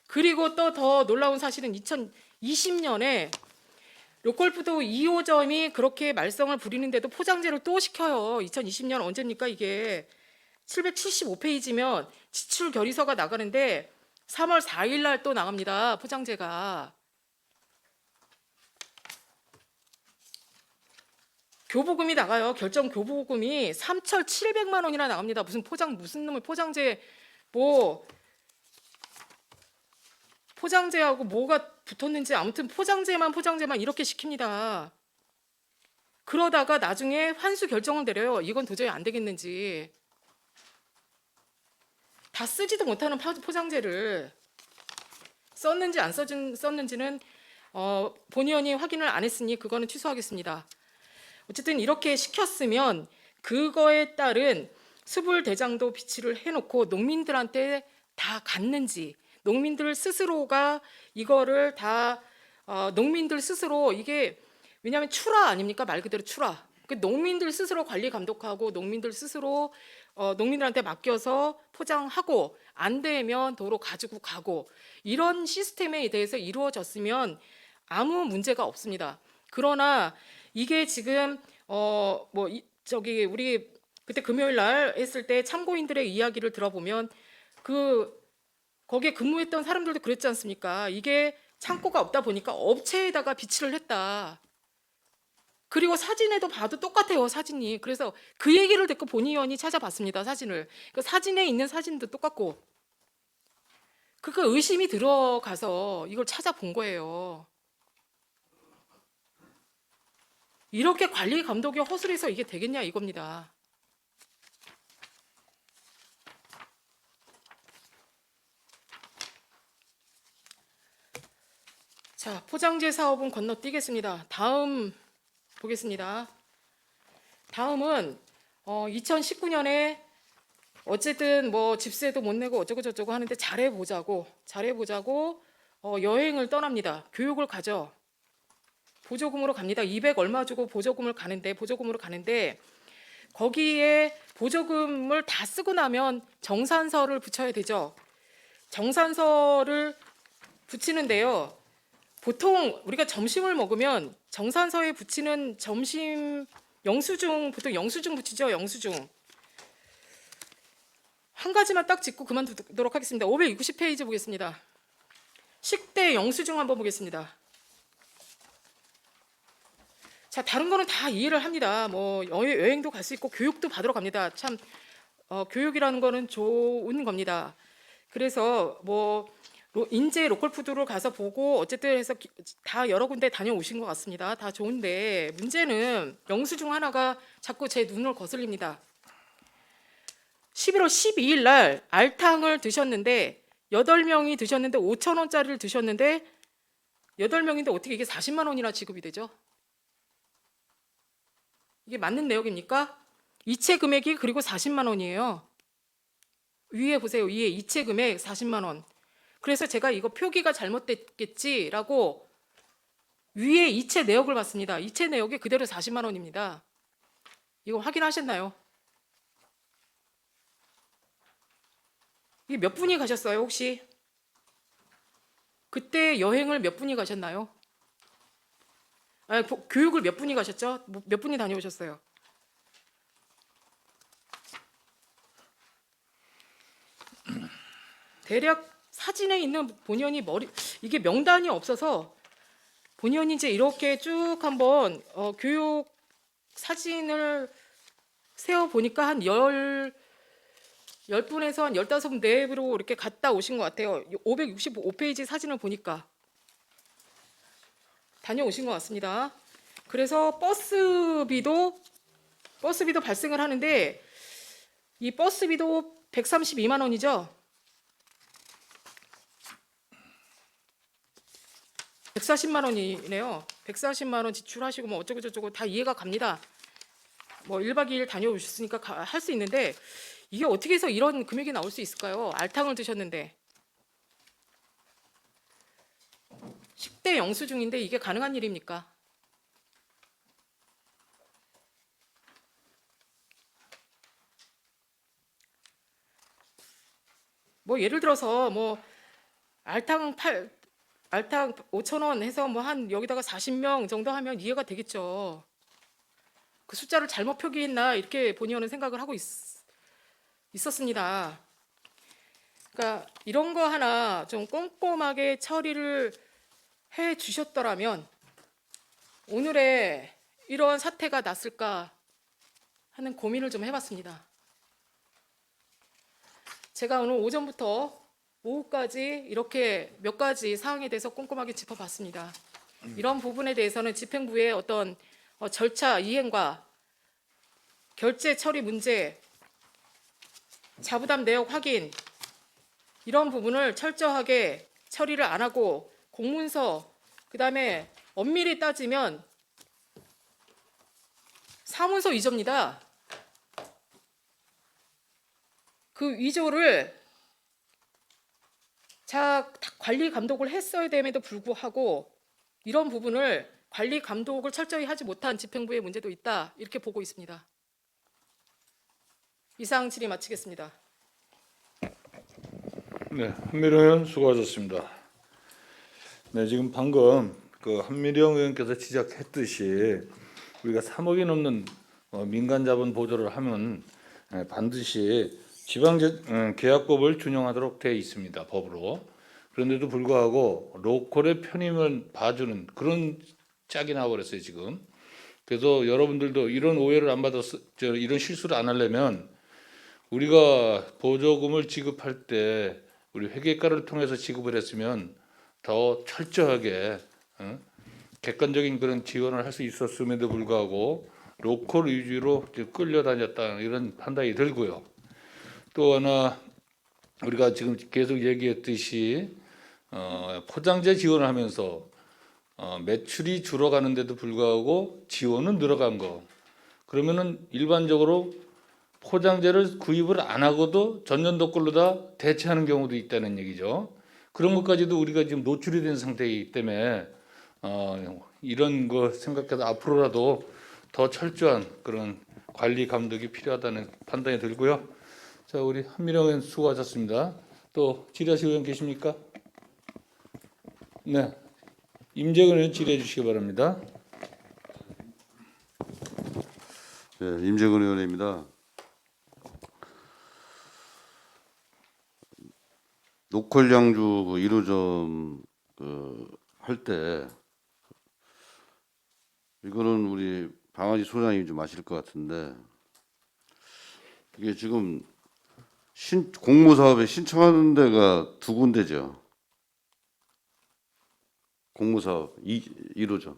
그리고 또 더 놀라운 사실은 2020년에 로컬푸드 2호점이 그렇게 말썽을 부리는데도 포장재를 또 시켜요. 2020년 언제입니까 이게. 775페이지면 지출 결의서가 나가는데 3월 4일 날 또 나갑니다. 포장재가. 교부금이 나가요. 결정 교부금이 3,700만 원이나 나갑니다. 무슨 놈의 포장재 뭐 포장재하고 뭐가 붙었는지 아무튼 포장재만 이렇게 시킵니다. 그러다가 나중에 환수 결정을 내려요. 이건 도저히 안 되겠는지. 다 쓰지도 못하는 포장재를 썼는지 안 썼는지는 본의원이 확인을 안 했으니 그거는 취소하겠습니다. 어쨌든 이렇게 시켰으면 그거에 따른 수불 대장도 비치를 해놓고 농민들한테 다 갔는지 농민들 스스로가 이거를 다 농민들 스스로 이게 왜냐하면 출하 아닙니까? 말 그대로 출하. 그 농민들 스스로 관리 감독하고 농민들 스스로 농민들한테 맡겨서 포장하고 안 되면 도로 가지고 가고 이런 시스템에 대해서 이루어졌으면 아무 문제가 없습니다. 그러나 이게 지금 우리 그때 금요일 날 했을 때 참고인들의 이야기를 들어보면 거기에 근무했던 사람들도 그랬지 않습니까? 이게 창고가 없다 보니까 업체에다가 비치를 했다. 그리고 사진에도 봐도 똑같아요, 사진이. 그래서 그 얘기를 듣고 본의원이 찾아봤습니다, 사진을. 그 사진에 있는 사진도 똑같고. 그거 의심이 들어가서 이걸 찾아본 거예요. 이렇게 관리 감독이 허술해서 이게 되겠냐 이겁니다. 자, 포장재 사업은 건너뛰겠습니다. 다음 보겠습니다. 다음은 2019년에 어쨌든 뭐 집세도 못 내고 어쩌고 저쩌고 하는데 잘해보자고 여행을 떠납니다. 교육을 가죠. 보조금으로 갑니다. 200 얼마 주고 보조금으로 가는데 거기에 보조금을 다 쓰고 나면 정산서를 붙여야 되죠. 정산서를 붙이는데요. 보통 우리가 점심을 먹으면 정산서에 붙이는 점심 영수증 보통 영수증 붙이죠. 영수증. 한 가지만 딱 짚고 그만두도록 하겠습니다. 560페이지 보겠습니다. 식대 영수증 한번 보겠습니다. 자, 다른 거는 다 이해를 합니다. 뭐 여행도 갈 수 있고 교육도 받으러 갑니다. 참 교육이라는 거는 좋은 겁니다. 그래서 뭐 인제 로컬푸드로 가서 보고 어쨌든 해서 다 여러 군데 다녀오신 것 같습니다. 다 좋은데 문제는 영수증 하나가 자꾸 제 눈을 거슬립니다. 11월 12일 날 알탕을 드셨는데 8명이 드셨는데 5,000원짜리를 드셨는데 8명인데 어떻게 이게 40만 원이나 지급이 되죠? 이게 맞는 내역입니까? 이체 금액이 그리고 40만 원이에요. 위에 보세요. 위에 이체 금액 40만 원. 그래서 제가 이거 표기가 잘못됐겠지라고 위에 이체 내역을 봤습니다. 이체 내역이 그대로 40만 원입니다. 이거 확인하셨나요? 이게 몇 분이 가셨어요, 혹시? 그때 여행을 몇 분이 가셨나요? 교육을 몇 분이 가셨죠? 몇 분이 다녀오셨어요? 대략 사진에 있는 본의원이 이게 명단이 없어서 본의원이 이제 이렇게 쭉 한번 교육 사진을 세어 보니까 한 10분에서 한 15분 내로 이렇게 갔다 오신 것 같아요. 565페이지 사진을 보니까 다녀오신 것 같습니다. 그래서 버스비도 발생을 하는데 이 버스비도 132만 원이죠. 140만 원이네요. 140만 원 지출하시고 뭐 어쩌고 저쩌고 다 이해가 갑니다. 뭐 1박 2일 다녀오셨으니까 할 수 있는데 이게 어떻게 해서 이런 금액이 나올 수 있을까요? 알탕을 드셨는데 10대 영수증인데 이게 가능한 일입니까? 뭐 예를 들어서 뭐 알탕 5천 원 해서 뭐 한 여기다가 40명 정도 하면 이해가 되겠죠. 그 숫자를 잘못 표기했나 이렇게 본의원은 생각을 하고 있었습니다. 그러니까 이런 거 하나 좀 꼼꼼하게 처리를 해 주셨더라면 오늘의 이런 사태가 났을까 하는 고민을 좀 해봤습니다. 제가 오늘 오전부터 오후까지 이렇게 몇 가지 사항에 대해서 꼼꼼하게 짚어봤습니다. 이런 부분에 대해서는 집행부의 어떤 절차 이행과 결제 처리 문제, 자부담 내역 확인 이런 부분을 철저하게 처리를 안 하고 공문서 그다음에 엄밀히 따지면 사문서 위조입니다. 그 위조를 관리 감독을 했어야 됨에도 불구하고 이런 부분을 관리 감독을 철저히 하지 못한 집행부의 문제도 있다 이렇게 보고 있습니다. 이상 질의 마치겠습니다. 네, 한미령 의원 수고하셨습니다. 네, 지금 방금 그 한미령 의원께서 지적했듯이 우리가 3억이 넘는 민간 자본 보조를 하면 반드시 지방계약법을 준용하도록 되어 있습니다. 법으로. 그런데도 불구하고 로컬의 편의만 봐주는 그런 짝이 나와버렸어요 지금. 그래서 여러분들도 이런 오해를 안 이런 실수를 안 하려면 우리가 보조금을 지급할 때 우리 회계과를 통해서 지급을 했으면 더 철저하게 객관적인 그런 지원을 할 수 있었음에도 불구하고 로컬 위주로 끌려다녔다 이런 판단이 들고요. 또 하나 우리가 지금 계속 얘기했듯이 포장재 지원을 하면서 매출이 줄어가는데도 불구하고 지원은 늘어간 거. 그러면은 일반적으로 포장재를 구입을 안 하고도 전년도 걸로 다 대체하는 경우도 있다는 얘기죠. 그런 것까지도 우리가 지금 노출이 된 상태이기 때문에 이런 거 생각해서 앞으로라도 더 철저한 그런 관리 감독이 필요하다는 판단이 들고요. 자, 우리 한미령 의원 수고하셨습니다. 또 질의하실 의원 계십니까? 네, 임재근 의원 질의해 주시기 바랍니다. 네, 임재근 의원입니다. 노컬 양주 그 1호점 할 때 이거는 우리 방아지 소장님이 좀 아실 것 같은데 이게 지금 공모사업에 신청하는 데가 두 군데죠. 공모사업 1호점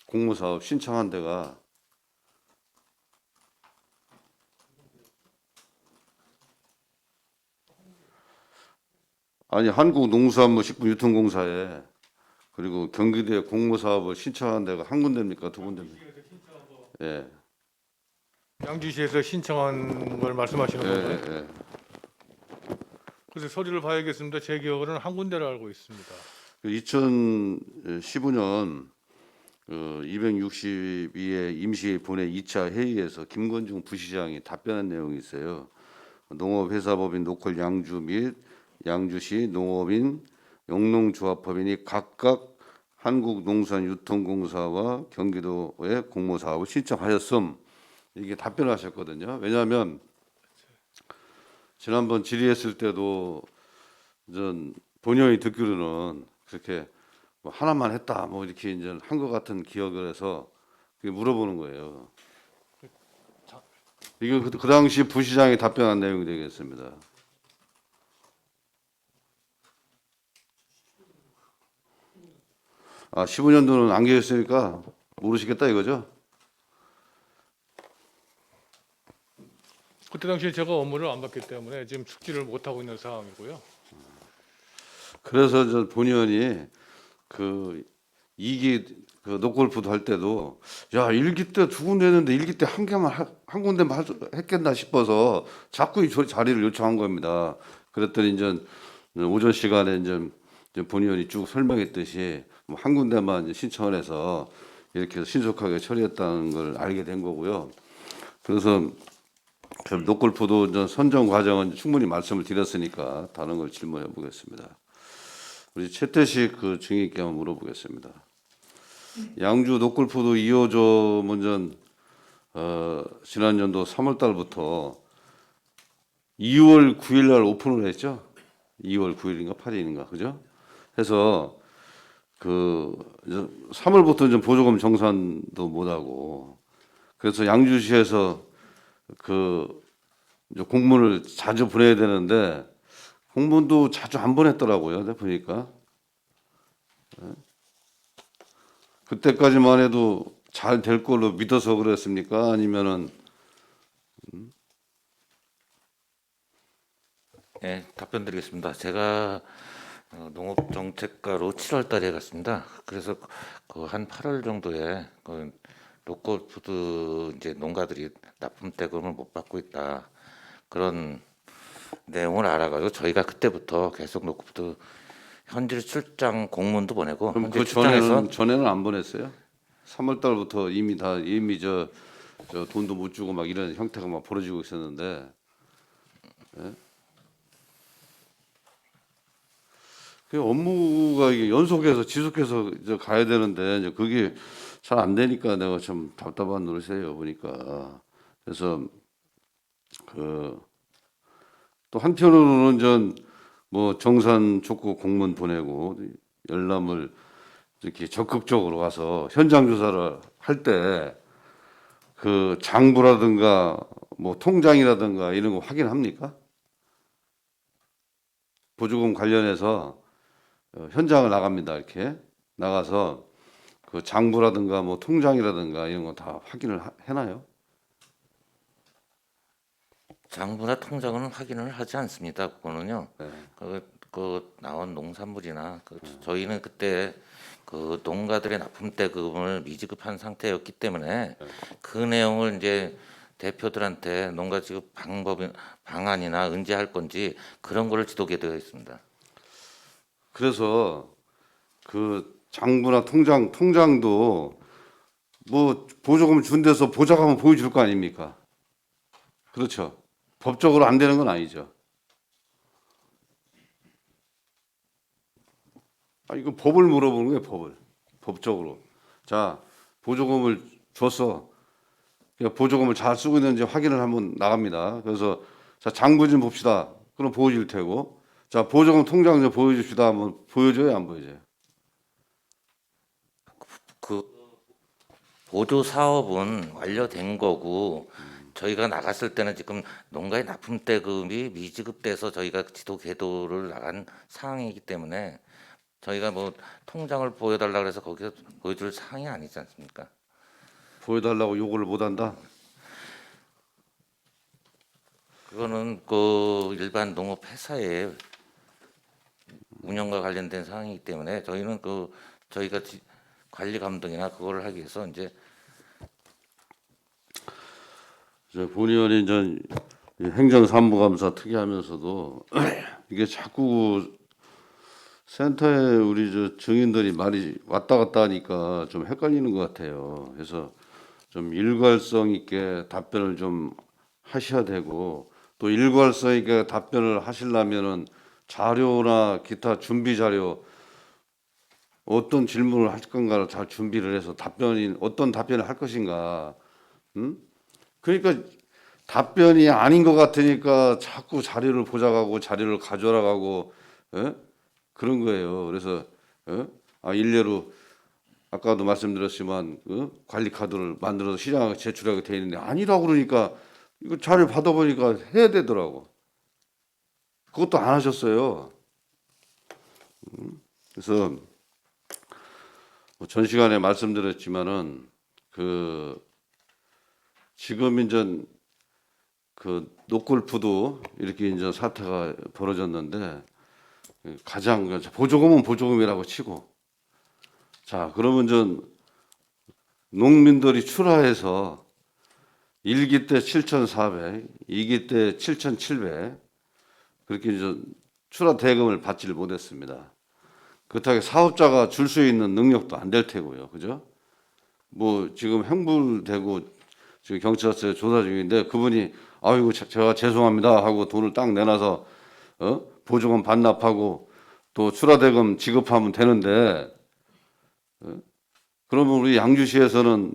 공모사업 신청한 데가 아니 한국농수산물식품유통공사에 그리고 경기도에 공모사업을 신청한 데가 한 군데입니까 두 군데입니까? 예. 양주시에서 신청한 걸 말씀하시는 건가요? 예. 그래서 서류를 봐야겠습니다. 제 기억으로는 한 군데로 알고 있습니다. 2015년 262회 임시 본회 2차 회의에서 김건중 부시장이 답변한 내용이 있어요. 농업회사법인 노컬 양주 및 양주시 농업인 영농조합법인이 각각 한국농산유통공사와 경기도에 공모사업을 신청하였음. 이게 답변을 하셨거든요. 왜냐하면 지난번 질의했을 때도 전 본의원이 듣기로는 그렇게 뭐 하나만 했다 뭐 이렇게 이제 한 것 같은 기억을 해서 그게 물어보는 거예요. 이게 그 당시 부시장이 답변한 내용이 되겠습니다. 아, 15년도는 안 계셨으니까 모르시겠다 이거죠? 그때 당시에 제가 업무를 안 받기 때문에 지금 숙지를 못 하고 있는 상황이고요. 그래서 저 본의원이 그 이게 그 노골프도 할 때도 야 일기 때 두 군데 했는데 일기 때 한 군데만 했겠나 싶어서 자꾸 이 자리를 요청한 겁니다. 그랬더니 이제 오전 시간에 이제 본의원이 쭉 설명했듯이 뭐한 군데만 이제 신청을 해서 이렇게 신속하게 처리했다는 걸 알게 된 거고요. 그래서 그 노골프도 이제 선정 과정은 충분히 말씀을 드렸으니까 다른 걸 질문해 보겠습니다. 우리 최태식 그 증인께 한번 물어보겠습니다. 양주 노골프도 2호조 먼저 지난 연도 3월 달부터 2월 9일 날 오픈을 했죠. 2월 9일인가 8일인가 그죠? 해서 그 3월부터 좀 보조금 정산도 못 하고 그래서 양주시에서 그 이제 공문을 자주 보내야 되는데 공문도 자주 안 보냈더라고요. 내가 보니까 그때까지만 해도 잘 될 걸로 믿어서 그랬습니까? 아니면은 네, 답변 드리겠습니다. 제가 농업정책과로 7월 달에 갔습니다. 그래서 그 한 8월 정도에 그 로컬푸드 이제 농가들이 납품 대금을 못 받고 있다. 그런 내용을 알아가지고 저희가 그때부터 계속 로컬푸드 현지 출장 공문도 보내고 그럼 현지 그 출장에서 전에는 안 보냈어요? 3월 달부터 이미 저 돈도 못 주고 막 이런 형태가 막 벌어지고 있었는데 그 업무가 이게 연속해서 지속해서 이제 가야 되는데 이제 그게 잘 안 되니까 내가 좀 답답한 노릇이에요 보니까. 그래서 그 또 한편으로는 전 뭐 정산 촉구 공문 보내고 열람을 이렇게 적극적으로 가서 현장 조사를 할 때 그 장부라든가 뭐 통장이라든가 이런 거 확인합니까? 보조금 관련해서 현장을 나갑니다. 이렇게 나가서 그 장부라든가 뭐 통장이라든가 이런 거 다 확인을 해놔요. 장부나 통장은 확인을 하지 않습니다. 그거는요. 네. 그 나온 농산물이나 저희는 그때 그 농가들의 납품 대금을 미지급한 상태였기 때문에 그 내용을 이제 대표들한테 농가 지급 방안이나 언제 할 건지 그런 거를 지도게 되어 있습니다. 그래서 그 장부나 통장도 뭐 보조금 준 데서 보자하면 보여줄 거 아닙니까? 그렇죠. 법적으로 안 되는 건 아니죠. 아, 이거 법을 물어보는 거예요, 법을. 법적으로. 자, 보조금을 줬어. 그러니까 보조금을 잘 쓰고 있는지 확인을 한번 나갑니다. 그래서 자, 장부 좀 봅시다. 그럼 보여줄 테고. 자, 보조금 통장 좀 보여줍시다. 하면 보여줘요, 안 보여줘요? 그 보조 사업은 완료된 거고 저희가 나갔을 때는 지금 농가의 납품 대금이 미지급돼서 저희가 지도 궤도를 나간 상황이기 때문에 저희가 뭐 통장을 보여달라 그래서 거기서 보여줄 상황이 아니지 않습니까? 보여달라고 요구를 못 한다? 그거는 그 일반 농업 회사의 운영과 관련된 사항이기 때문에 저희는 그 저희가 관리 감독이나 그거를 하기 위해서 이제 본의원이 이제 행정사무감사 특위하면서도 이게 자꾸 센터에 우리 저 증인들이 말이 왔다 갔다 하니까 좀 헷갈리는 것 같아요. 그래서 좀 일관성 있게 답변을 좀 하셔야 되고 또 일관성 있게 답변을 하시려면은 자료나 기타 준비 자료 어떤 질문을 할 건가를 잘 준비를 해서 어떤 답변을 할 것인가. 그러니까 답변이 아닌 것 같으니까 자꾸 자료를 보자가고 자료를 가져라 가고 그런 거예요. 그래서 일례로 아까도 말씀드렸지만 관리 카드를 만들어서 시장에 제출하게 돼 있는데 아니라고 그러니까 이거 자료 받아보니까 해야 되더라고. 그것도 안 하셨어요. 그래서 전 시간에 말씀드렸지만은 그 지금 이제 그 노골프도 이렇게 이제 사태가 벌어졌는데 가장 보조금은 보조금이라고 치고 자, 그러면 전 농민들이 출하해서 1기 때 7,400, 2기 때 7,700 그렇게 이제 출하 대금을 받지를 못했습니다. 그렇다고 사업자가 줄 수 있는 능력도 안 될 테고요, 그죠? 뭐 지금 행불되고 지금 경찰서에 조사 중인데 그분이 아이고 제가 죄송합니다 하고 돈을 딱 내놔서 보조금 반납하고 또 출하 대금 지급하면 되는데 그러면 우리 양주시에서는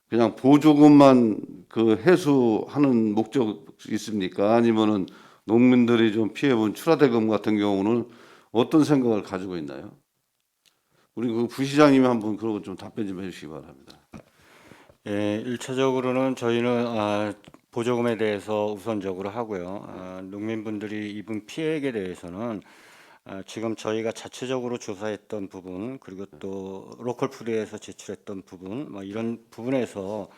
그냥 보조금만 그 해소하는 목적 있습니까? 아니면은 농민들이 좀 피해본 출하대금 같은 경우는 어떤 생각을 가지고 있나요? 우리 그 부시장님이 한번 그런 거 좀 답변 좀 해주시기 바랍니다. 예, 1차적으로는 저희는 보조금에 대해서 우선적으로 하고요. 농민분들이 입은 피해액에 대해서는 지금 저희가 자체적으로 조사했던 부분 그리고 또 로컬푸드에서 제출했던 부분 뭐 이런 부분에서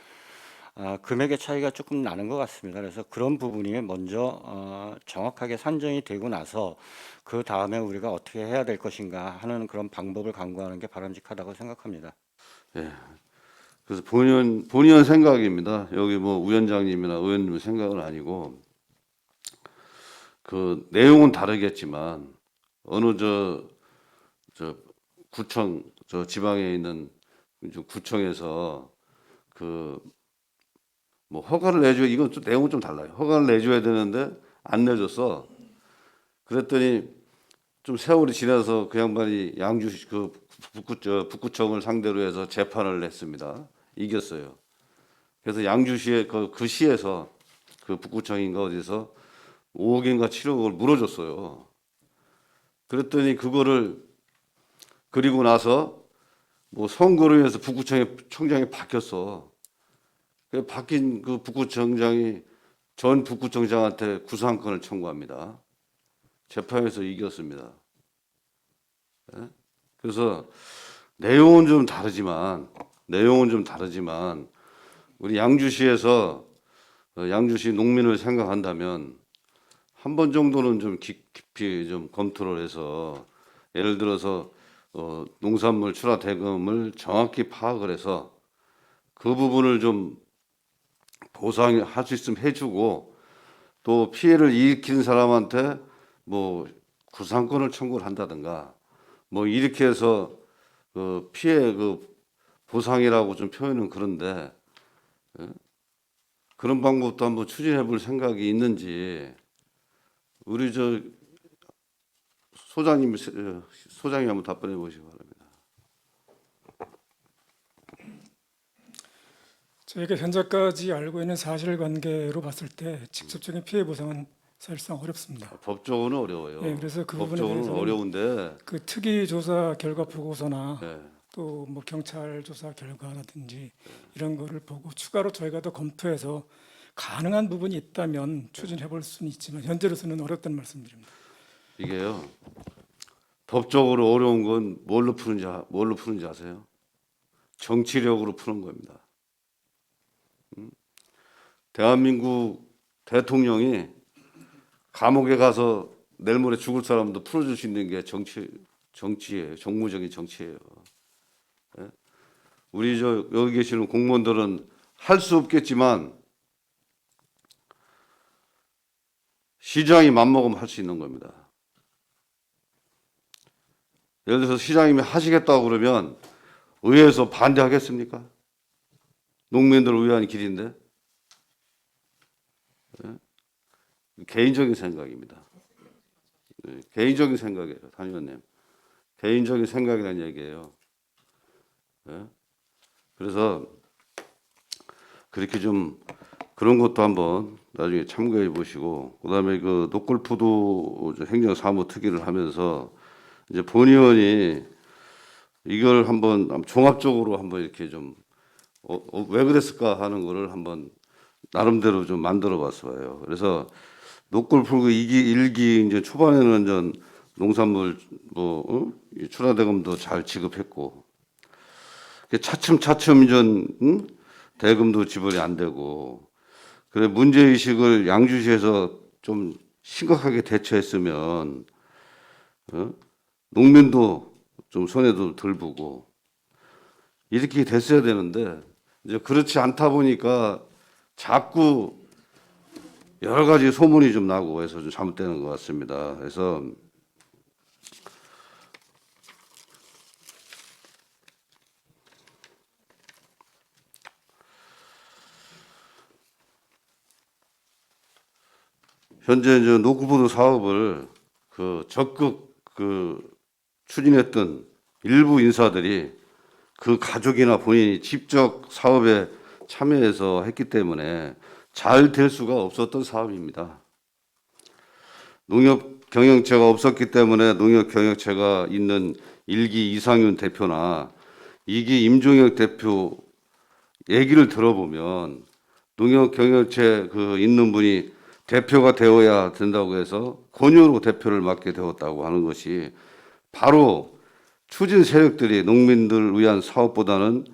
금액의 차이가 조금 나는 것 같습니다. 그래서 그런 부분이 먼저 정확하게 산정이 되고 나서 그 다음에 우리가 어떻게 해야 될 것인가 하는 그런 방법을 강구하는 게 바람직하다고 생각합니다. 예. 그래서 본의원 생각입니다. 여기 뭐 위원장님이나 의원님 생각은 아니고 그 내용은 다르겠지만 어느 저 구청 저 지방에 있는 구청에서 그 뭐 허가를 내줘 이건 좀 내용은 좀 달라요. 허가를 내줘야 되는데 안 내줬어. 그랬더니 좀 세월이 지나서 그 양반이 양주 그 북구청을 상대로 해서 재판을 냈습니다. 이겼어요. 그래서 양주시에 그 시에서 그 북구청인가 어디서 5억인가 7억을 물어줬어요. 그랬더니 그거를 그리고 나서 뭐 선거로 해서 북구청의 청장이 바뀌었어. 그 바뀐 그 북구청장이 전 북구청장한테 구상권을 청구합니다. 재판에서 이겼습니다. 예? 그래서 내용은 좀 다르지만 우리 양주시에서 양주시 농민을 생각한다면 한 번 정도는 좀 깊이 좀 검토를 해서 예를 들어서 농산물 출하 대금을 정확히 파악을 해서 그 부분을 좀 보상할 수 있으면 해주고 또 피해를 일으킨 사람한테 뭐 구상권을 청구를 한다든가 뭐 이렇게 해서 그 피해 그 보상이라고 좀 표현은 그런데 그런 방법도 한번 추진해 볼 생각이 있는지 우리 저 소장이 한번 답변해 보시기 바랍니다. 저희가 현재까지 알고 있는 사실관계로 봤을 때 직접적인 피해 보상은 사실상 어렵습니다. 법적으로는 어려워요. 네, 그래서 그 부분에 법적으로는 대해서는 어려운데 그 특이 조사 결과 보고서나 예. 또 뭐 경찰 조사 결과라든지 이런 거를 보고 추가로 저희가 더 검토해서 가능한 부분이 있다면 추진해 볼 수는 있지만 현재로서는 어렵다는 말씀드립니다. 이게요. 법적으로 어려운 건 뭘로 푸는지 아세요? 정치력으로 푸는 겁니다. 대한민국 대통령이 감옥에 가서 내일 모레 죽을 사람도 풀어줄 수 있는 게 정치예요. 정무적인 정치예요. 예? 우리 여기 계시는 공무원들은 할 수 없겠지만 시장이 맘먹으면 할 수 있는 겁니다. 예를 들어서 시장님이 하시겠다고 그러면 의회에서 반대하겠습니까? 농민들을 위한 길인데. 예? 개인적인 생각입니다. 네, 개인적인 생각이에요, 단 의원님. 개인적인 생각이라는 얘기예요. 예? 그래서 그렇게 좀 그런 것도 한번 나중에 참고해 보시고 그다음에 그 노골푸드 행정사무 특위를 하면서 이제 본의원이 이걸 한번 종합적으로 한번 이렇게 좀 왜 그랬을까 하는 거를 한번 나름대로 좀 만들어 봤어요. 그래서 노골푸드 2기 1기 이제 초반에는 전 농산물 뭐 출하대금도 잘 지급했고 차츰 전 대금도 지불이 안 되고 그래 문제 의식을 양주시에서 좀 심각하게 대처했으면 농민도 좀 손해도 덜 보고 이렇게 됐어야 되는데 이제 그렇지 않다 보니까 자꾸 여러 가지 소문이 좀 나고 해서 좀 잘못되는 것 같습니다. 그래서 현재 이제 노크보드 사업을 적극 추진했던 일부 인사들이 그 가족이나 본인이 직접 사업에 참여해서 했기 때문에 잘 될 수가 없었던 사업입니다. 농협 경영체가 없었기 때문에 농협 경영체가 있는 1기 이상윤 대표나 2기 임종혁 대표 얘기를 들어보면 농협 경영체 있는 분이 대표가 되어야 된다고 해서 권유로 대표를 맡게 되었다고 하는 것이 바로 추진 세력들이 농민들을 위한 사업보다는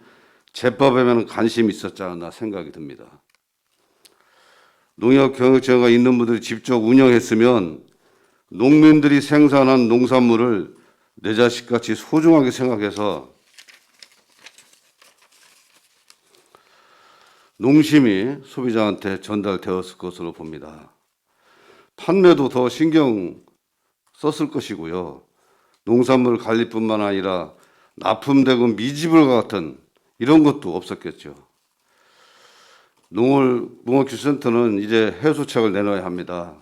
제법에만 관심이 있었지 않나 생각이 듭니다. 농협 경영체가 있는 분들이 직접 운영했으면 농민들이 생산한 농산물을 내 자식같이 소중하게 생각해서 농심이 소비자한테 전달되었을 것으로 봅니다. 판매도 더 신경 썼을 것이고요. 농산물 관리뿐만 아니라 납품되고 미지불과 같은 이런 것도 없었겠죠. 농업기술센터는 이제 해수책을 내놔야 합니다.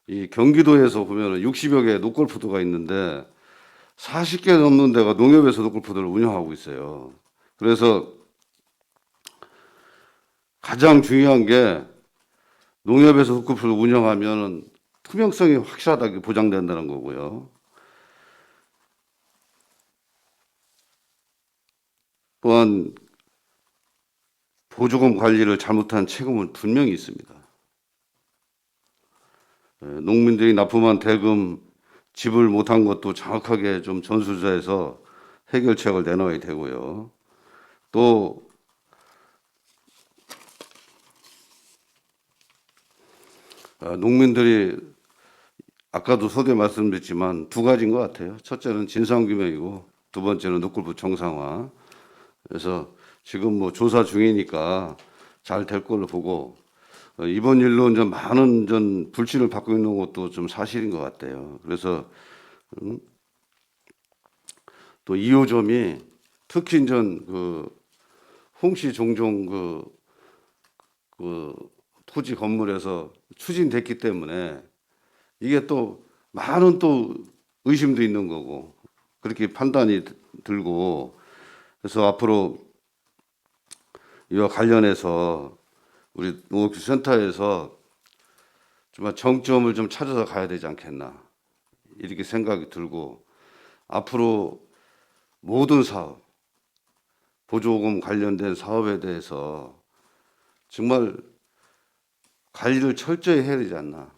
이 경기도에서 보면 60여 개 노골푸드가 있는데 40개 넘는 데가 농협에서 노골푸드를 운영하고 있어요. 그래서 가장 중요한 게 농협에서 노골푸드를 운영하면 투명성이 확실하게 보장된다는 거고요. 또한 보조금 관리를 잘못한 책임은 분명히 있습니다. 농민들이 납품한 대금 지불 못한 것도 정확하게 좀 전수조사해서 해결책을 내놔야 되고요. 또 농민들이 아까도 서두에 말씀드렸지만 두 가지인 것 같아요. 첫째는 진상규명이고 두 번째는 노골부 정상화. 그래서 지금 뭐 조사 중이니까 잘 될 걸로 보고 이번 일로 이제 많은 불신을 받고 있는 것도 좀 사실인 것 같아요. 그래서 또 2호점이 특히 이제 홍씨 종종 토지 건물에서 추진됐기 때문에 이게 또 많은 또 의심도 있는 거고 그렇게 판단이 들고 그래서 앞으로 이와 관련해서 우리 농업기술센터에서 정말 정점을 좀 찾아서 가야 되지 않겠나 이렇게 생각이 들고 앞으로 모든 사업, 보조금 관련된 사업에 대해서 정말 관리를 철저히 해야 되지 않나.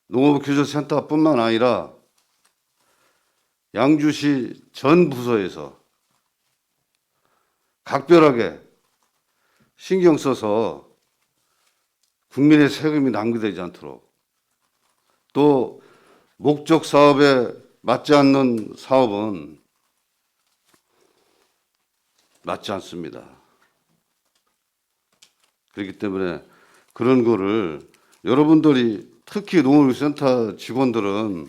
농업기술센터뿐만 아니라 양주시 전 부서에서 각별하게 신경 써서 국민의 세금이 낭비되지 않도록 또 목적 사업에 맞지 않는 사업은 맞지 않습니다. 그렇기 때문에 그런 거를 여러분들이 특히 농업센터 직원들은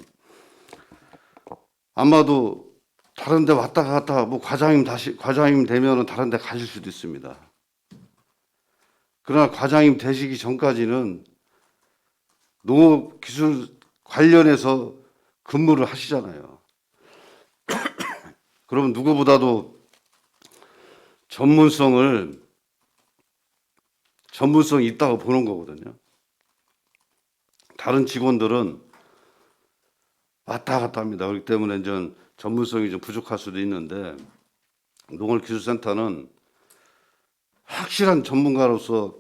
아마도 다른 데 왔다 갔다 뭐 과장님 되면은 다른 데 가실 수도 있습니다. 그러나 과장님 되시기 전까지는 농업기술 관련해서 근무를 하시잖아요. 그러면 누구보다도 전문성이 있다고 보는 거거든요. 다른 직원들은 왔다 갔다 합니다. 그렇기 때문에 이제 전문성이 좀 부족할 수도 있는데 농업기술센터는 확실한 전문가로서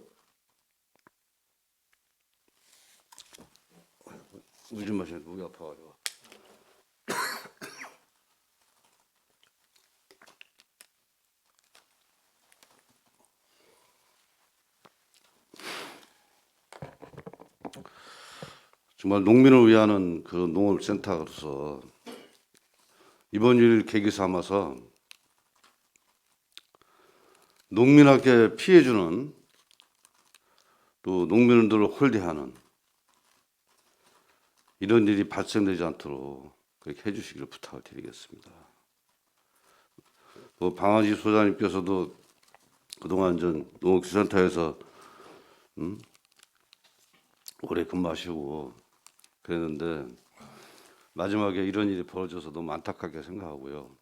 물 좀 마셔야 돼. 목이 아파가지고. 정말 농민을 위하는 그 농업센터로서 이번 일 계기 삼아서 농민에게 피해 주는 또 농민들을 홀대하는 이런 일이 발생되지 않도록 그렇게 해주시기를 부탁을 드리겠습니다. 뭐 방아지 소장님께서도 그동안 전 농업기술센터에서 오래 근무하시고 그랬는데 마지막에 이런 일이 벌어져서 너무 안타깝게 생각하고요.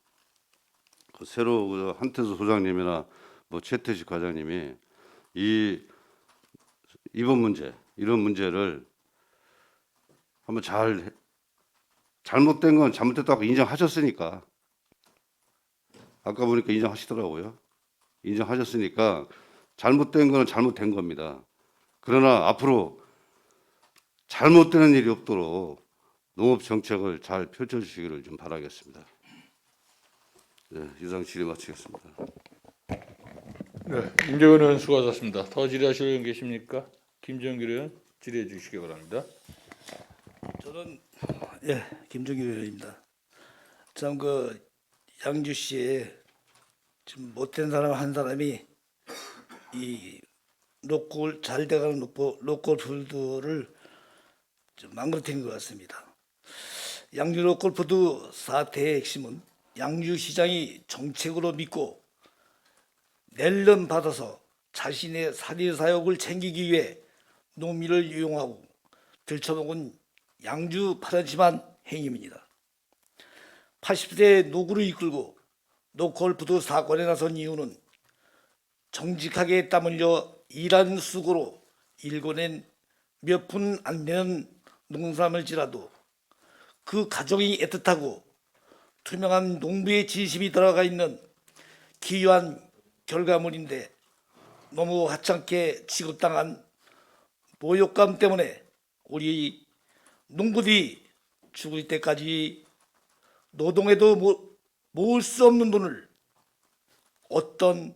그 새로 그 한태수 소장님이나 뭐 최태식 과장님이 이번 문제 이런 문제를 한번 잘못된 건 잘못됐다고 인정하셨으니까 아까 보니까 인정하시더라고요. 인정하셨으니까 잘못된 거는 잘못된 겁니다. 그러나 앞으로 잘못되는 일이 없도록 농업 정책을 잘 펼쳐주시기를 좀 바라겠습니다. 네, 이상 질의 마치겠습니다. 네, 임재원 의원 수고하셨습니다. 더 질의하실 의원 계십니까? 김정길 의원 질의해 주시기 바랍니다. 저는 김종길 의원입니다. 참 그 양주시에 지금 못된 사람 한 사람이 이 로컬 잘 돼가는 로컬 푸드를 좀 망가뜨린 것 같습니다. 양주 로컬 푸드 사태의 핵심은 양주시장이 정책으로 믿고 낼름 받아서 자신의 사리사욕을 챙기기 위해 농민을 이용하고 들쳐먹은 양주 파란심한 행위입니다. 80세 노구를 이끌고 로컬 푸드 사건에 나선 이유는 정직하게 땀 흘려 일한 수고로 일궈낸 몇 푼 안 되는 농산물일지라도 그 가정이 애틋하고 투명한 농부의 진심이 들어가 있는 기이한 결과물인데 너무 하찮게 취급당한 모욕감 때문에 우리 농부들이 죽을 때까지 노동해도 모을 수 없는 돈을 어떤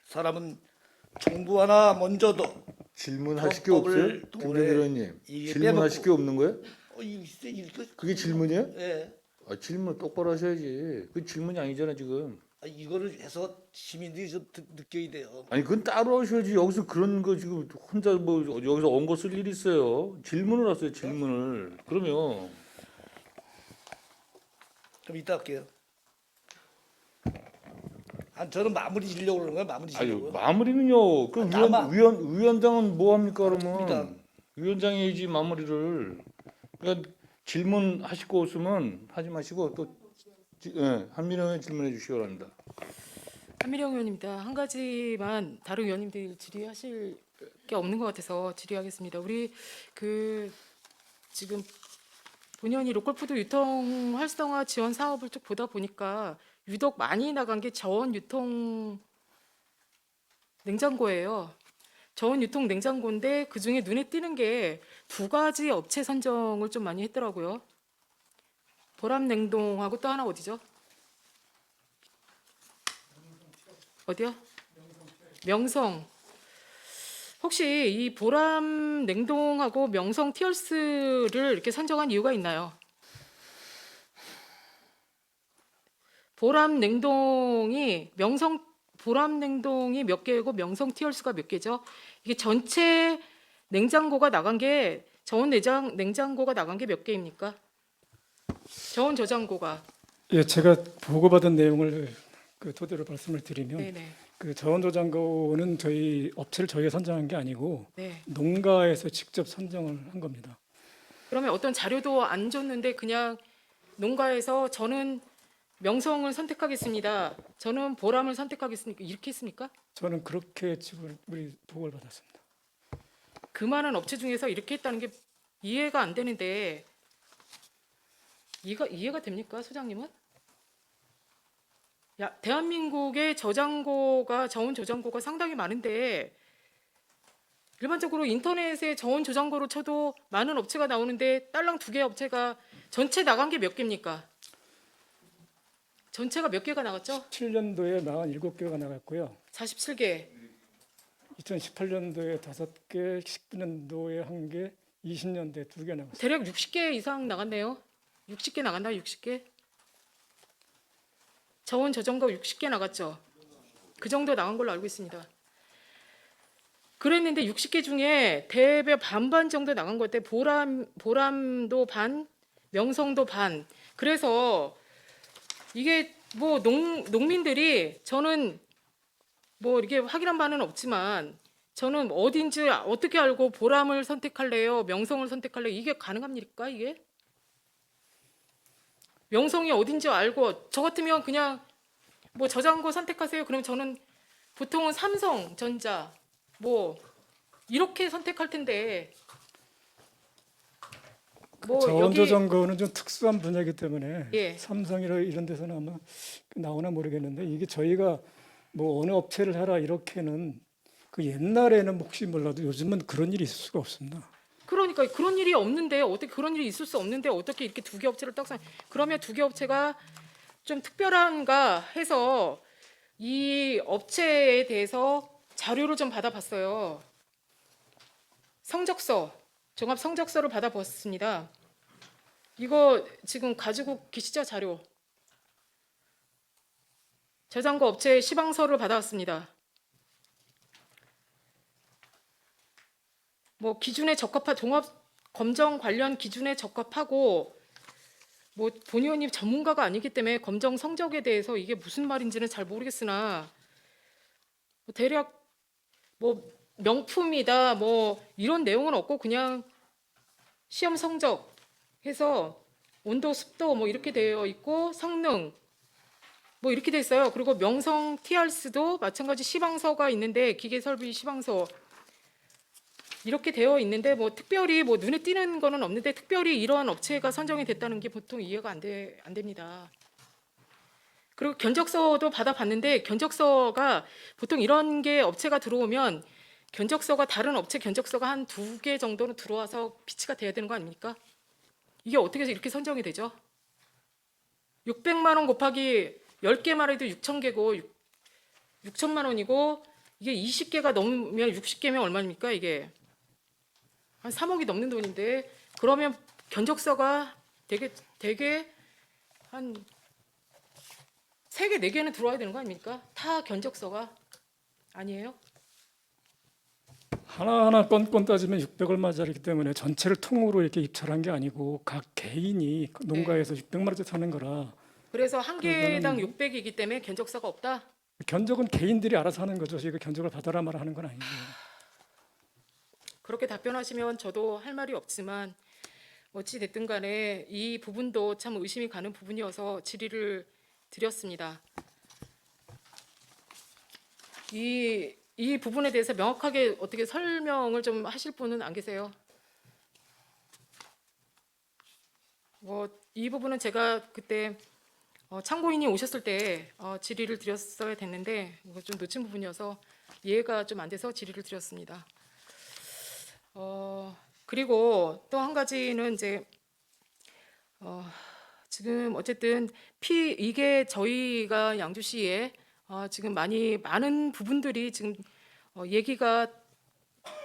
사람은 정부 하나 먼저 더 질문하실 게 없어요? 김정길 의원님 질문하실 게 없는 거예요? 그게 질문이에요? 예. 질문 똑바로 하셔야지. 그 질문이 아니잖아 지금. 이거를 해서 시민들이 좀 느껴야 돼요. 아니 그건 따로 하셔야지. 여기서 그런 거 지금 혼자 뭐 여기서 엉거 쓸 일 있어요. 질문을 하세요. 질문을. 그러면 좀 이따 할게요. 저는 마무리 지려고 그러는 거예요. 마무리 아유 지려고. 마무리는요. 그 위원장은 뭐 합니까 그러면? 맞습니다. 위원장이 해야지 마무리를. 그러니까 질문하시고 없으면 하지 마시고 또 한민호 의원 질문해 주시기 바랍니다. 한미령 의원입니다. 한 가지만 다른 의원님들 질의하실 게 없는 것 같아서 질의하겠습니다. 우리 그 지금 본연이 로컬푸드 유통 활성화 지원 사업을 쭉 보다 보니까 유독 많이 나간 게 저온 유통 냉장고예요. 저온 유통 냉장고인데 그 중에 눈에 띄는 게 두 가지 업체 선정을 좀 많이 했더라고요. 보람냉동하고 또 하나 어디죠? 어디요? 명성. 혹시 이 보람냉동하고 명성 티얼스를 이렇게 선정한 이유가 있나요? 보람냉동이 몇 개고 명성 티얼스가 몇 개죠? 이게 전체 냉장고가 나간 게 저온 냉장고가 나간 게 몇 개입니까? 저온 저장고가. 예, 제가 보고받은 내용을 그 토대로 말씀을 드리면 네네. 그 저온저장고는 저희 업체를 저희가 선정한 게 아니고 네. 농가에서 직접 선정을 한 겁니다. 그러면 어떤 자료도 안 줬는데 그냥 농가에서 저는 명성을 선택하겠습니다. 저는 보람을 선택하겠습니까? 이렇게 했습니까? 저는 그렇게 우리 보고를 받았습니다. 그 많은 업체 중에서 이렇게 했다는 게 이해가 안 되는데 이해가 됩니까, 소장님은? 야, 대한민국의 저온 저장고가 상당히 많은데 일반적으로 인터넷에 저온 저장고로 쳐도 많은 업체가 나오는데 딸랑 2개 업체가 전체 나간 게 몇 개입니까? 전체가 몇 개가 나갔죠? 7년도에 47개가 나갔고요. 47개. 2018년도에 5개, 19년도에 1개, 20년도에 2개 나갔어요. 대략 60개 이상 나갔네요. 60개 나간다, 60개. 저온 저장고 60개 나갔죠. 그 정도 나간 걸로 알고 있습니다. 그랬는데 60개 중에 대배 반반 정도 나간 것 같아요. 보람도 반, 명성도 반. 그래서 이게 뭐 농민들이 저는 뭐 이렇게 확인한 바는 없지만 저는 어딘지 어떻게 알고 보람을 선택할래요? 명성을 선택할래요? 이게 가능합니까? 이게? 명성이 어딘지 알고 저 같으면 그냥 뭐 저장고 선택하세요. 그럼 저는 보통은 삼성전자 뭐 이렇게 선택할 텐데 뭐 저온조 여기 점거는 좀 특수한 분야이기 때문에 예. 삼성이나 이런 데서는 아마 나오나 모르겠는데 이게 저희가 뭐 어느 업체를 하라 이렇게는 그 옛날에는 혹시 몰라도 요즘은 그런 일이 있을 수가 없습니다. 그러니까 그런 일이 없는데 어떻게 그런 일이 있을 수 없는데 어떻게 이렇게 두 개 업체를 떡상 그러면 두 개 업체가 좀 특별한가 해서 이 업체에 대해서 자료를 좀 받아봤어요. 성적서, 종합 성적서를 받아봤습니다. 이거 지금 가지고 계시죠, 자료? 저장고 업체 시방서를 받아왔습니다. 뭐 기준에 적합한 종합 검정 관련 기준에 적합하고 뭐 본 의원님 전문가가 아니기 때문에 검정 성적에 대해서 이게 무슨 말인지는 잘 모르겠으나 뭐 대략 뭐 명품이다 뭐 이런 내용은 없고 그냥 시험 성적 해서 온도 습도 뭐 이렇게 되어 있고 성능 뭐 이렇게 돼 있어요. 그리고 명성 TRS도 마찬가지 시방서가 있는데 기계설비 시방서 이렇게 되어 있는데 뭐 특별히 뭐 눈에 띄는 거는 없는데 특별히 이러한 업체가 선정이 됐다는 게 보통 이해가 안 됩니다. 그리고 견적서도 받아봤는데 견적서가 보통 이런 게 업체가 들어오면 견적서가 다른 업체 견적서가 한 2개 정도는 들어와서 비치가 돼야 되는 거 아닙니까? 이게 어떻게 해서 이렇게 선정이 되죠? 600만 원 곱하기 10개만 해도 6,000개고 6천만 원이고 이게 20개가 넘으면 60개면 얼마입니까 이게? 한 3억이 넘는 돈인데 그러면 견적서가 되게 한 3개, 4개는 들어와야 되는 거 아닙니까? 타 견적서가 아니에요? 하나하나 건건 따지면 600 얼마짜리기 때문에 전체를 통으로 이렇게 입찰한 게 아니고 각 개인이 그 농가에서 600만 원짜리 사는 거라 그래서 한 개당 그거는 600이기 때문에 견적서가 없다? 견적은 개인들이 알아서 하는 거죠. 저희가 견적을 받아라 말아 하는 건 아니고. 그렇게 답변하시면 저도 할 말이 없지만 어찌 됐든 간에 이 부분도 참 의심이 가는 부분이어서 질의를 드렸습니다. 이 부분에 대해서 명확하게 어떻게 설명을 좀 하실 분은 안 계세요? 이 부분은 제가 그때 참고인이 오셨을 때 질의를 드렸어야 됐는데 이거 좀 놓친 부분이어서 이해가 좀 안 돼서 질의를 드렸습니다. 그리고 또 한 가지는 이제 지금 어쨌든 이게 저희가 양주시에 지금 많은 부분들이 지금 얘기가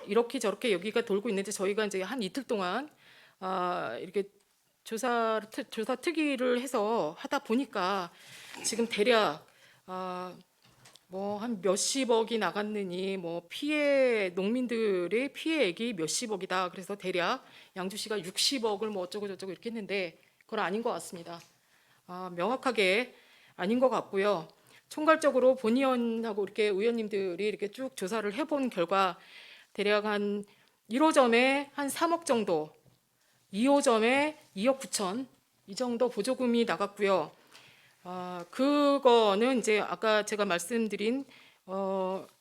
이렇게 저렇게 여기가 돌고 있는데 저희가 이제 한 이틀 동안 이렇게 조사 특위를 해서 하다 보니까 지금 대략 뭐 한 몇십억이 나갔느니 뭐 농민들의 피해액이 몇십억이다. 그래서 대략 양주시가 60억을 뭐 어쩌고 저쩌고 이렇게 했는데 그건 아닌 것 같습니다. 명확하게 아닌 것 같고요. 총괄적으로 본의원하고 이렇게 의원님들이 이렇게 쭉 조사를 해본 결과 대략 한 1호점에 한 3억 정도, 2호점에 2억 9천 이 정도 보조금이 나갔고요. 그거는 이제 아까 제가 말씀드린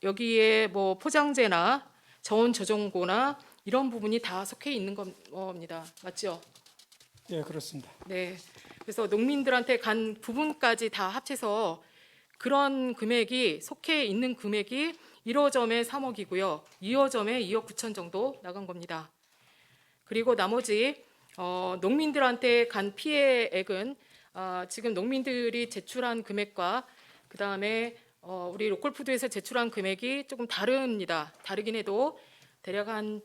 여기에 뭐 포장재나 저온 저정고나 이런 부분이 다 속해 있는 겁니다. 맞죠? 예, 그렇습니다. 네. 그래서 농민들한테 간 부분까지 다 합쳐서 그런 금액이 속해 있는 금액이 1호점에 3억이고요. 2호점에 2억 9천 정도 나간 겁니다. 그리고 나머지 농민들한테 간 피해액은 지금 농민들이 제출한 금액과 그다음에 우리 로컬푸드에서 제출한 금액이 조금 다릅니다. 다르긴 해도 대략 한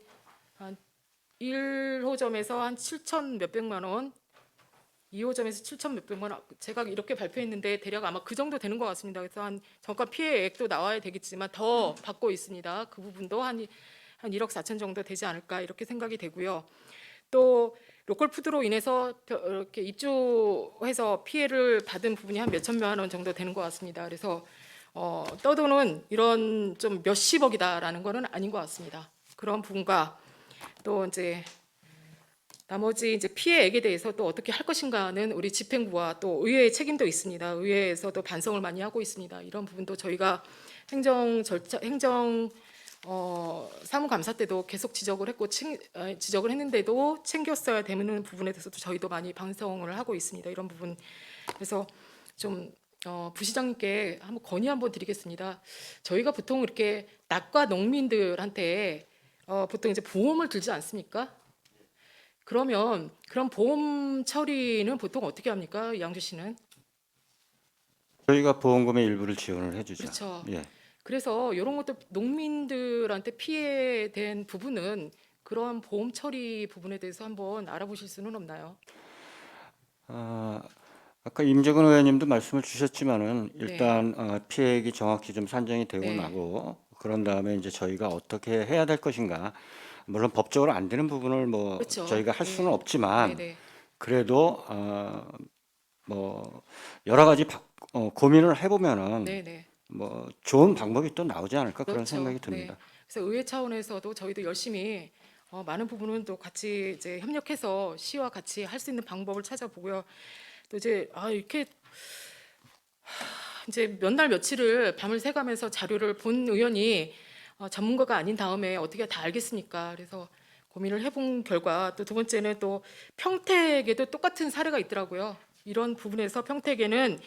1호점에서 한 7천 몇백만 원, 2호점에서 7천 몇백만 원, 제가 이렇게 발표했는데 대략 아마 그 정도 되는 것 같습니다. 그래서 한 정가 피해액도 나와야 되겠지만 더 받고 있습니다. 그 부분도 한 1억 4천 정도 되지 않을까 이렇게 생각이 되고요. 또 로컬푸드로 인해서 이렇게 입주해서 피해를 받은 부분이 한 몇천만 원 정도 되는 것 같습니다. 그래서 떠도는 이런 좀 몇십억이다라는 거는 아닌 것 같습니다. 그런 부분과 또 이제 나머지 이제 피해액에 대해서 또 어떻게 할 것인가는 우리 집행부와 또 의회의 책임도 있습니다. 의회에서도 반성을 많이 하고 있습니다. 이런 부분도 저희가 행정 절차, 사무감사 때도 계속 지적을 했고 지적을 했는데도 챙겼어야 되는 부분에 대해서도 저희도 많이 반성을 하고 있습니다. 이런 부분 그래서 좀 부시장님께 한번 건의 한번 드리겠습니다. 저희가 보통 이렇게 낙과 농민들한테 보통 이제 보험을 들지 않습니까? 그러면 그런 보험 처리는 보통 어떻게 합니까, 양주 씨는? 저희가 보험금의 일부를 지원을 해주죠. 그렇죠. 예. 그래서 이런 것도 농민들한테 피해된 부분은 그런 보험 처리 부분에 대해서 한번 알아보실 수는 없나요? 아까 임재근 의원님도 말씀을 주셨지만은 네. 일단 피해액이 정확히 좀 산정이 되고 네. 나고 그런 다음에 이제 저희가 어떻게 해야 될 것인가. 물론 법적으로 안 되는 부분을 뭐 그렇죠. 저희가 할 네. 수는 없지만 네네. 그래도 뭐 여러 가지 고민을 해보면은 네네. 뭐 좋은 방법이 또 나오지 않을까 그런 그렇죠. 생각이 네. 듭니다. 그래서 의회 차원에서도 저희도 열심히 많은 부분은 또 같이 이제 협력해서 시와 같이 할 수 있는 방법을 찾아보고요. 또 이제 이렇게 이제 몇 날 며칠을 밤을 새가면서 자료를 본 의원이 전문가가 아닌 다음에 어떻게 다 알겠습니까? 그래서 고민을 해본 결과 또 두 번째는 또 평택에도 똑같은 사례가 있더라고요. 이런 부분에서 평택에는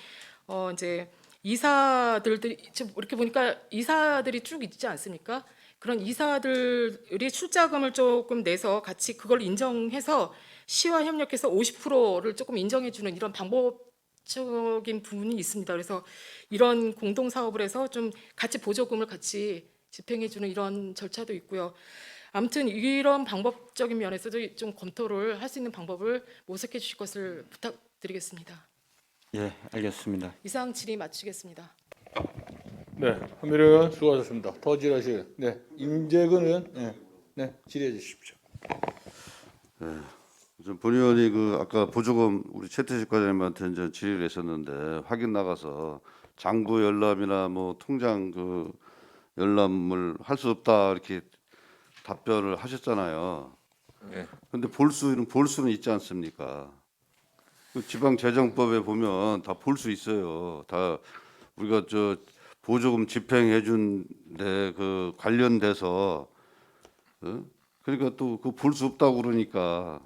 이제 이사들도 지금 이렇게 보니까 이사들이 쭉 있지 않습니까? 그런 이사들이 출자금을 조금 내서 같이 그걸 인정해서 시와 협력해서 50%를 조금 인정해주는 이런 방법적인 부분이 있습니다. 그래서 이런 공동 사업을 해서 좀 같이 보조금을 같이 집행해주는 이런 절차도 있고요. 아무튼 이런 방법적인 면에서도 좀 검토를 할 수 있는 방법을 모색해 주실 것을 부탁드리겠습니다. 예, 알겠습니다. 이상 질의 마치겠습니다. 네, 한미령 의원 수고하셨습니다. 더 질의하실. 네, 임재근 의원. 네, 질의해 주십시오. 본 의원이 그 아까 보조금 우리 최태식 과장님한테 이제 질의를 했었는데 확인 나가서 장부 열람이나 뭐 통장 그 열람을 할 수 없다 이렇게 답변을 하셨잖아요. 예. 근데 볼 수는 있지 않습니까? 그 지방재정법에 보면 다 볼 수 있어요. 다 우리가 저 보조금 집행해준데 그 관련돼서 그러니까 또 그 볼 수 없다고 그러니까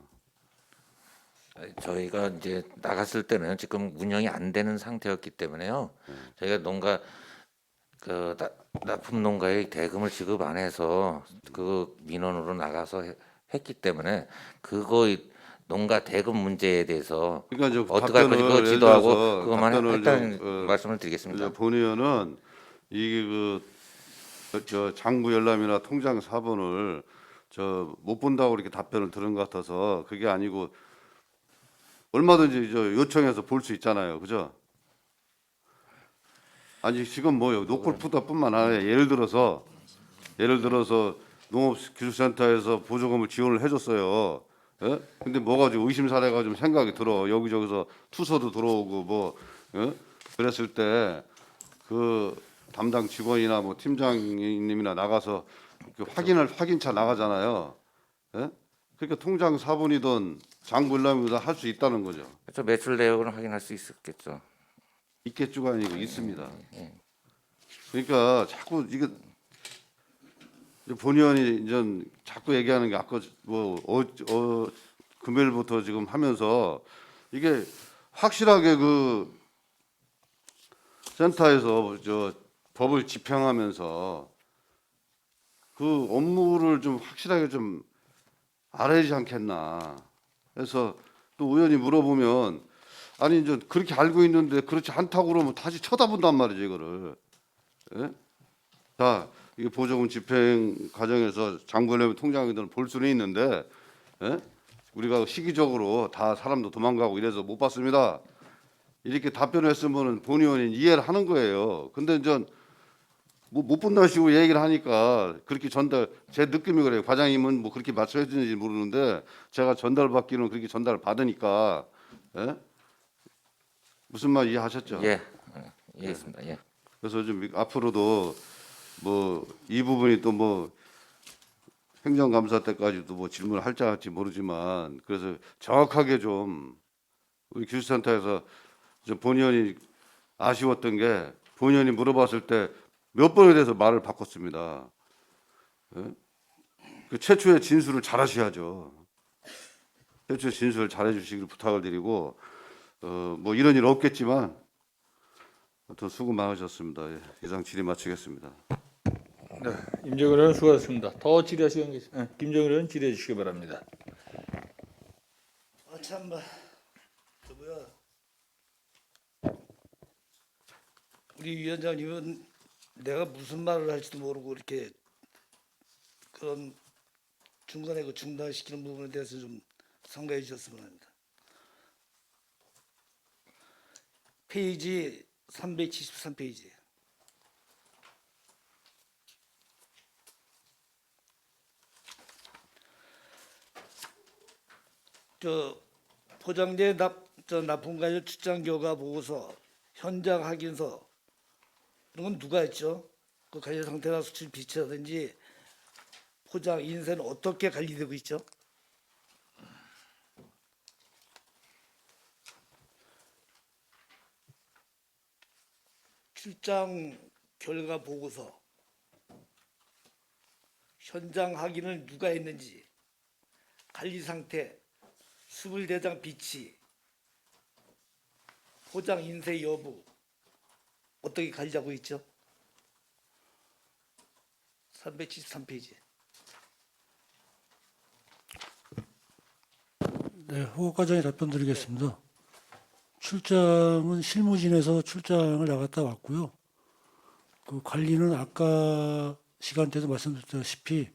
저희가 이제 나갔을 때는 지금 운영이 안 되는 상태였기 때문에요. 저희가 농가 그 납품 농가에 대금을 지급 안 해서 그 민원으로 나가서 했기 때문에 그거 농가 대금 문제에 대해서 그러니까 저 어떻게 할 답변을 것인가 예를 지도하고 들어서 그것만 답변을 했다는 좀, 말씀을 드리겠습니다. 본 의원은 이게 저 장부 열람이나 통장 사본을 저 못 본다고 이렇게 답변을 들은 것 같아서 그게 아니고 얼마든지 저 요청해서 볼 수 있잖아요, 그죠? 아니 지금 뭐요 노콜푸드뿐만 아니라 예를 들어서 농업기술센터에서 보조금을 지원을 해줬어요. 예? 근데 뭐가 좀 의심 사례가 좀 생각이 들어. 여기저기서 투서도 들어오고 뭐 그랬을 때 그 담당 직원이나 뭐 팀장님이나 나가서 그 확인차 나가잖아요. 예? 그러니까 통장 사본이든 장부일람이든 할 수 있다는 거죠. 그래서 매출 내역을 확인할 수 있었겠죠. 있겠죠가 아니고 있습니다. 그러니까 자꾸 이게 본 의원이 이제 자꾸 얘기하는 게 아까 뭐 금요일부터 지금 하면서 이게 확실하게 그 센터에서 저 법을 집행하면서 그 업무를 좀 확실하게 좀 알아야 되지 않겠나. 그래서 또 의원이 물어보면 아니 이제 그렇게 알고 있는데 그렇지 않다고 그러면 다시 쳐다본단 말이죠 이거를. 예? 자 이게 보조금 집행 과정에서 장부열람 통장이든 볼 수는 있는데 예? 우리가 시기적으로 다 사람도 도망가고 이래서 못 봤습니다. 이렇게 답변했으면 본의원이 이해를 하는 거예요. 근데 전 못 본다시고 얘기를 하니까 그렇게 전달, 제 느낌이 그래요. 과장님은 뭐 그렇게 말씀해 주는지 모르는데 제가 전달받기는 그렇게 전달을 받으니까, 예? 무슨 말 이해하셨죠? 예, 이해했습니다. 예. 그래서 좀 앞으로도 뭐 이 부분이 또 뭐 행정감사 때까지도 뭐 질문을 할지 모르지만, 그래서 정확하게 좀 우리 기술센터에서 좀 본의원이 아쉬웠던 게, 본의원이 물어봤을 때 몇 번에 대해서 말을 바꿨습니다. 예? 그 최초의 진술을 잘 하셔야죠. 최초의 진술을 잘 해주시기를 부탁을 드리고, 뭐 이런 일 없겠지만 더 수고 많으셨습니다. 예, 이상 질의 마치겠습니다. 네, 임정근 의원 수고하셨습니다. 더 질의하시는 게 김정일 의원 질의해 주시기 바랍니다. 아 참나 그 뭐야 우리 위원장님은 내가 무슨 말을 할지도 모르고 이렇게 그런 중간에 그 중단시키는 부분에 대해서 좀 상가해 주셨으면 합니다. 페이지 373페이지. 저 포장재 납품관련 출장 결과 보고서, 현장 확인서 이런 건 누가 했죠? 그 관리 상태나 수출 비치라든지 포장 인쇄는 어떻게 관리되고 있죠? 출장 결과 보고서, 현장 확인을 누가 했는지, 관리 상태, 수불 대장 비치, 포장 인쇄 여부 어떻게 관리하고 있죠? 373페이지. 네, 호국 과장이 답변드리겠습니다. 출장은 실무진에서 출장을 나갔다 왔고요. 그 관리는 아까 시간대도 말씀드렸다시피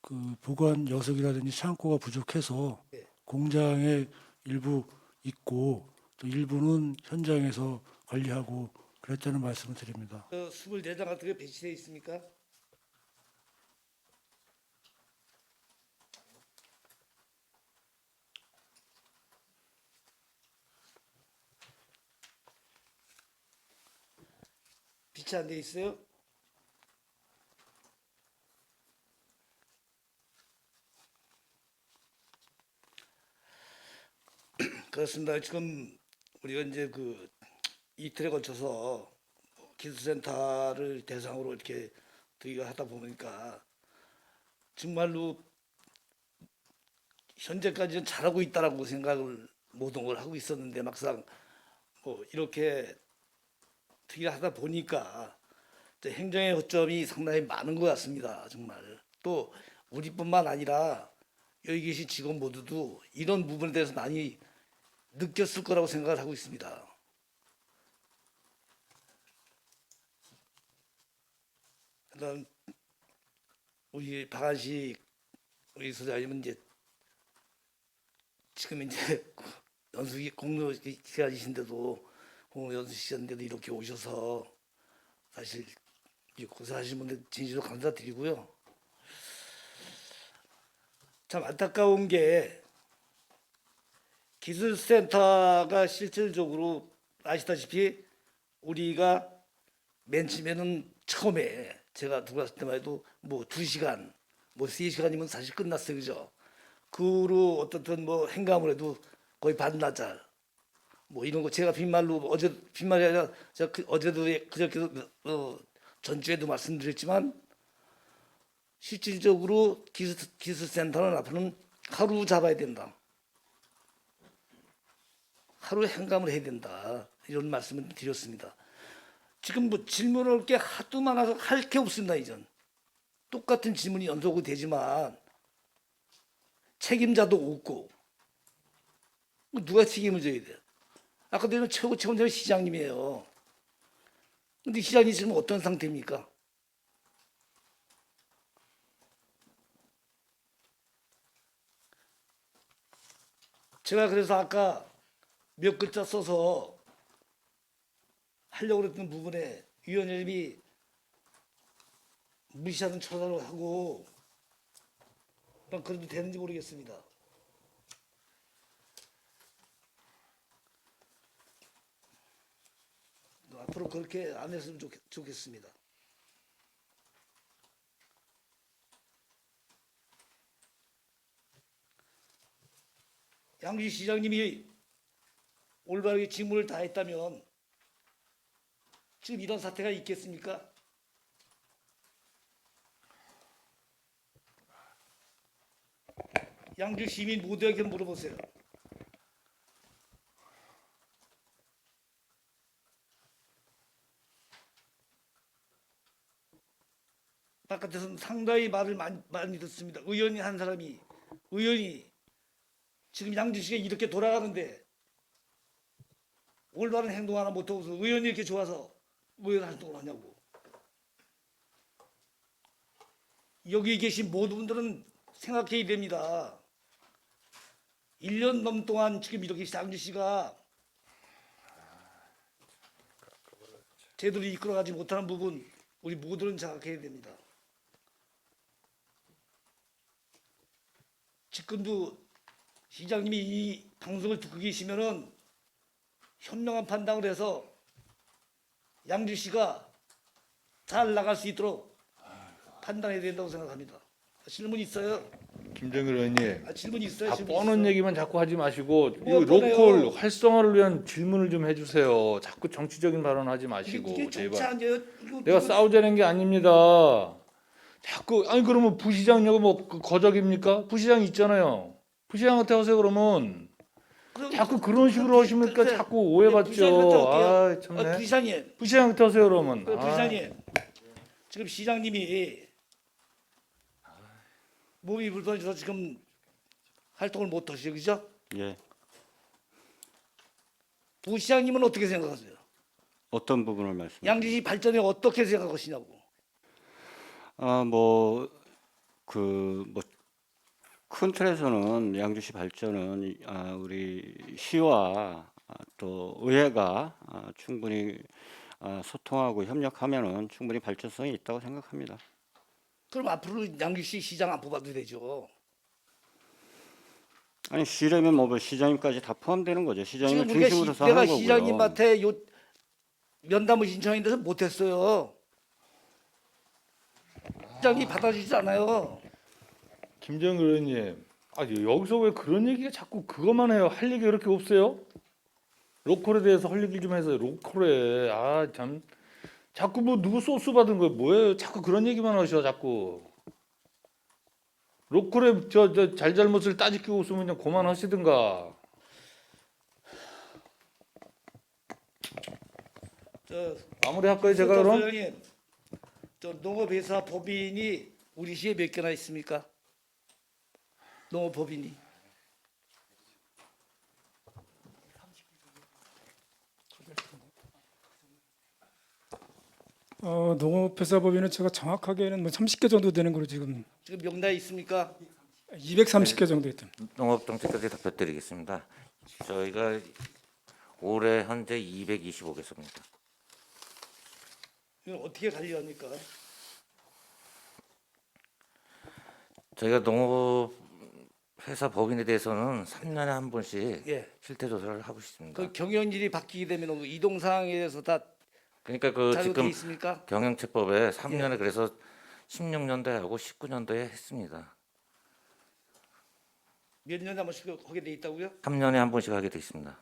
그 보관 녀석이라든지 창고가 부족해서 공장에 일부 있고 또 일부는 현장에서 관리하고 그랬다는 말씀을 드립니다. 수불 대장 같은 게 배치되어 있습니까? 비치 안 돼 있어요? 그렇습니다. 지금 우리가 이제 그 이틀에 걸쳐서 기술센터를 대상으로 이렇게 저희가 하다 보니까 정말로 현재까지는 잘하고 있다라고 생각을 모든 걸 하고 있었는데, 막상 뭐 이렇게 특히 하다 보니까 행정의 허점이 상당히 많은 것 같습니다. 정말 또 우리뿐만 아니라 여기 계신 직원 모두도 이런 부분에 대해서 많이 느꼈을 거라고 생각을 하고 있습니다. 그다음 우리 박한식 우리 소장님은 이제 지금 이제 연수기 공로 기간이신데도 공로 연수 시간인데도 이렇게 오셔서 사실 고생하시는 분들 진심으로 감사드리고요. 참 안타까운 게 기술센터가 실질적으로 아시다시피 우리가 맨 처음에는 처음에 제가 들어갔을 때만 해도 뭐 2시간, 뭐 3시간이면 사실 끝났어요, 그죠? 그 후로 어떻든 뭐 행감을 해도 거의 반나절, 뭐 이런 거 제가 빈말로 어제 빈말이 아니라 제가 어제도 그저께도 전주에도 말씀드렸지만 실질적으로 기술센터는 앞으로는 하루 잡아야 된다. 하루 행감을 해야 된다. 이런 말씀을 드렸습니다. 지금 뭐 질문할 게 하도 많아서 할 게 없습니다. 이전 똑같은 질문이 연속이 되지만 책임자도 없고 누가 책임을 져야 돼요? 아까 내는 최고 책임자는 시장님이에요. 근데 시장이 지금 어떤 상태입니까? 제가 그래서 아까 몇 글자 써서 하려고 했던 부분에 위원장님이 무시하는 처사로 하고 난 그래도 되는지 모르겠습니다. 앞으로 그렇게 안 했으면 좋겠습니다. 양주 시장님이 올바르게 직무를 다했다면 지금 이런 사태가 있겠습니까? 양주 시민 모두에게 물어보세요. 바깥에서는 상당히 말을 많이 듣습니다. 의원이 한 사람이 의원이 지금 양주시가 이렇게 돌아가는데 올바른 행동 하나 못하고서 의원이 이렇게 좋아서 의원 활동을 하냐고. 여기 계신 모든 분들은 생각해야 됩니다. 1년 넘 동안 지금 이렇게 양주시가 제대로 이끌어가지 못하는 부분 우리 모두는 생각해야 됩니다. 지금도 시장님이 이 방송을 듣고 계시면은 현명한 판단을 해서 양주시가 잘 나갈 수 있도록 판단해야 된다고 생각합니다. 질문 있어요? 김정일 의원님, 질문 있어요? 다 질문 뻔한 있어요? 얘기만 자꾸 하지 마시고 뭐 이 뻔해요? 로컬 활성화를 위한 질문을 좀 해주세요. 자꾸 정치적인 발언하지 이게 마시고 정치 제발. 아니에요? 내가 싸우자는 게 아닙니다. 자꾸 아니 그러면 부시장냐고 뭐 거적입니까? 부시장 있잖아요. 부시장한테 하세요 그러면. 자꾸 그런 식으로 하시니까 자꾸 오해받죠. 아 참네. 부시장님, 부시장한테 하세요 그러면. 부시장님, 지금 시장님이 몸이 불편해서 지금 활동을 못 하시죠, 그죠? 예. 부시장님은 어떻게 생각하세요? 어떤 부분을 말씀? 양주시 발전에 어떻게 생각하시냐고. 큰 틀에서는 양주시 발전은 우리 시와 또 의회가 충분히 소통하고 협력하면은 충분히 발전성이 있다고 생각합니다. 그럼 앞으로 양주시 시장 안 뽑아도 되죠. 아니 시라면 뭐 시장님까지 다 포함되는 거죠. 시장님을 지금 우리가 중심으로 해서 내가 하는 거고요. 시장님한테 요 면담을 신청했는데 못했어요. 시장이 받아주지 않아요. 김정일 의원님, 여기서 왜 그런 얘기가 자꾸 그것만 해요? 할 얘기 그렇게 없어요? 로컬에 대해서 할 얘기 좀 해서 로컬에 참 자꾸 뭐 누구 소스 받은 거 뭐예요? 자꾸 그런 얘기만 하셔 자꾸. 로컬에 저 잘잘못을 따지고 있으면 그냥 그만하시든가. 마무리 할까요 제가 그럼? 소장님, 저 농업회사 법인이 우리 시에 몇 개나 있습니까? 농업법인이. 농업회사 법인은 제가 정확하게는 뭐 30개 정도 되는 걸로 지금 지금 명단에 있습니까? 230개 정도 있던. 농업정책까지 답변드리겠습니다. 저희가 올해 현재 225개소입니다. 이건 어떻게 관리합니까? 저희가 농업회사 법인에 대해서는 3년에 한 번씩 예. 실태 조사를 하고 있습니다. 그 경영진이 바뀌게 되면 그 이동 사항에 대해서 다 그러니까 그 자료돼 지금 있습니까? 경영처법에 3년에 그래서 16년도에 하고 19년도에 했습니다. 몇 년에 한 번씩 하게 돼 있다고요? 3년에 한 번씩 하게 돼 있습니다.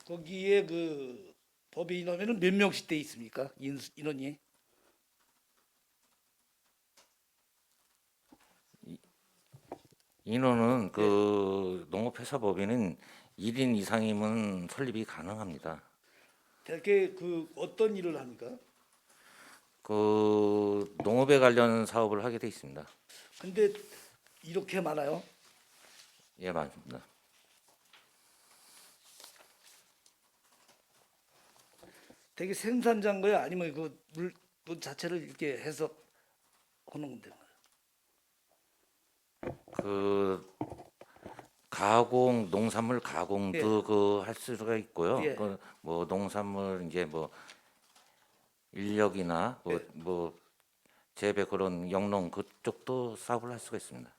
거기에 그 법인 인원에는 몇 명씩 돼 있습니까? 인원이? 인원은 그 농업회사 법인은 1인 이상이면 설립이 가능합니다. 대개 그 어떤 일을 합니까? 그 농업에 관련 사업을 하게 돼 있습니다. 근데 이렇게 많아요? 예, 맞습니다. 되게 생산자인가요? 아니면 그 물 자체를 이렇게 해서 하는 건데? 그 가공 농산물 가공도 그 할 수가 있고요. 예. 그 뭐 농산물 이제 뭐 인력이나 뭐 재배 그런 영농 그쪽도 사업을 할 수가 있습니다.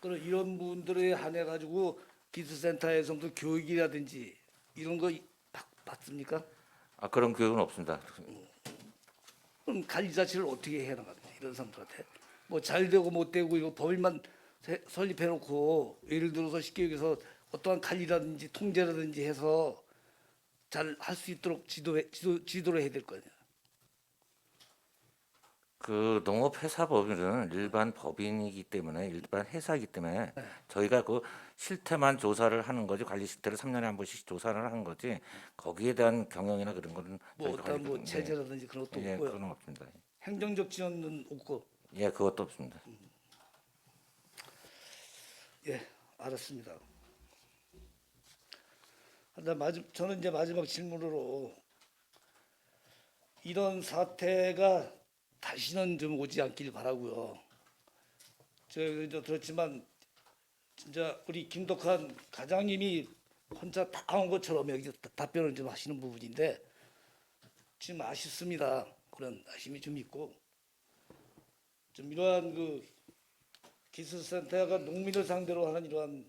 그럼 이런 분들에 한해 가지고 기술센터에서도 교육이라든지 이런 거 받습니까? 아 그런 교육은 없습니다. 그럼 관리 자체를 어떻게 해 나갑니까? 이런 사람들한테 뭐 잘 되고 못 되고 이거 법인만 설립해 놓고 예를 들어서 쉽게 얘기해서 어떠한 관리라든지 통제라든지 해서 잘 할 수 있도록 지도를 해야 될 거 아니야. 그 농업회사법인은 일반 법인이기 때문에 일반 회사이기 때문에 저희가 그 실태만 조사를 하는 거지 관리 실태를 3년에 한 번씩 조사를 하는 거지 거기에 대한 경영이나 그런 거는 뭐 저희가 어떤 뭐 관리- 체제라든지 그런 것도 예, 없고요. 그건 없습니다. 행정적 지원은 없고. 예, 그것도 없습니다. 예, 알았습니다. 저는 이제 마지막 질문으로 이런 사태가 다시는 좀 오지 않길 바라고요. 저도 들었지만 진짜 우리 김덕한 과장님이 혼자 다 한 것처럼 여기 답변을 좀 하시는 부분인데 좀 아쉽습니다. 그런 아쉬움이 좀 있고 좀 이러한 그 기술센터가 농민을 상대로 하는 이러한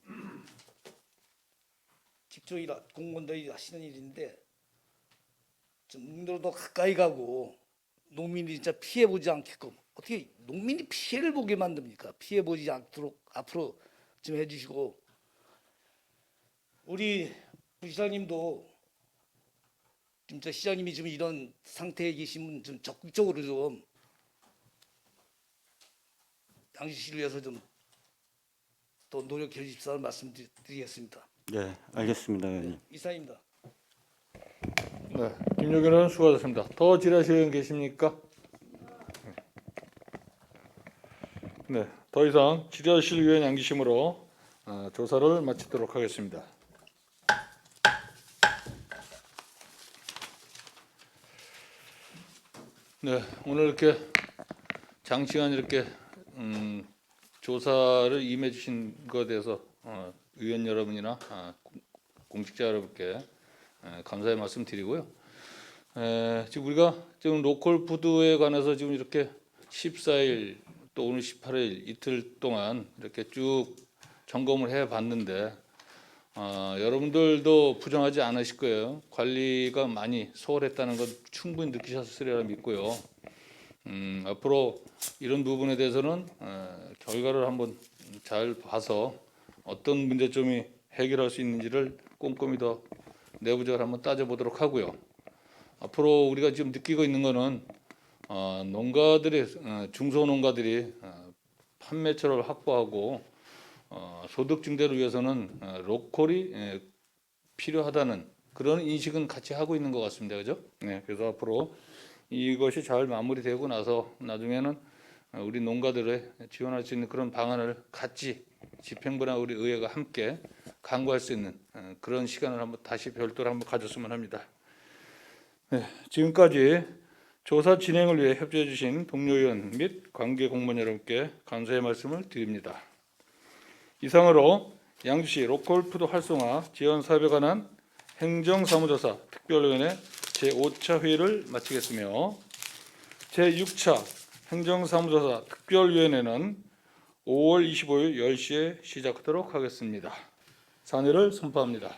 직종이 공무원들이 하시는 일인데 좀 농민들도 더 가까이 가고 농민이 진짜 피해 보지 않게끔 어떻게 농민이 피해를 보게 만듭니까? 피해 보지 않도록 앞으로 좀 해주시고 우리 부시장님도 진짜 시장님이 지금 이런 상태에 계시면 좀 적극적으로 좀 양주시를 위해서 좀 더 노력해 주십사는 말씀드리겠습니다. 네, 알겠습니다, 의원님. 이상입니다. 네, 김용현 의원 수고하셨습니다. 더 질의하실 의원 계십니까? 네, 더 이상 질의하실 의원 양기심으로 조사를 마치도록 하겠습니다. 네, 오늘 이렇게 장시간 이렇게 조사를 임해 주신 것에 대해서 의원 여러분이나 공직자 여러분께 감사의 말씀 드리고요. 지금 우리가 지금 로컬 푸드에 관해서 지금 이렇게 14일 또 오늘 18일 이틀 동안 이렇게 쭉 점검을 해 봤는데 여러분들도 부정하지 않으실 거예요. 관리가 많이 소홀했다는 건 충분히 느끼셨으리라 믿고요. 앞으로 이런 부분에 대해서는 결과를 한번 잘 봐서 어떤 문제점이 해결할 수 있는지를 꼼꼼히 더 내부적으로 한번 따져보도록 하고요. 앞으로 우리가 지금 느끼고 있는 거는 농가들이 중소농가들이 판매처를 확보하고 소득 증대를 위해서는 로컬이 필요하다는 그런 인식은 같이 하고 있는 것 같습니다. 그죠? 네, 그래서 앞으로 이것이 잘 마무리되고 나서 나중에는 우리 농가들의 지원할 수 있는 그런 방안을 같이 집행부나 우리 의회가 함께 강구할 수 있는 그런 시간을 한번 다시 별도로 한번 가졌으면 합니다. 네, 지금까지 조사 진행을 위해 협조해 주신 동료 의원 및 관계 공무원 여러분께 감사의 말씀을 드립니다. 이상으로 양주시 로컬푸드 활성화 지원 사업에 관한 행정사무조사 특별위원회 제5차 회의를 마치겠으며 제6차 행정사무조사 특별위원회는 5월 25일 10시에 시작하도록 하겠습니다. 산회를 선포합니다.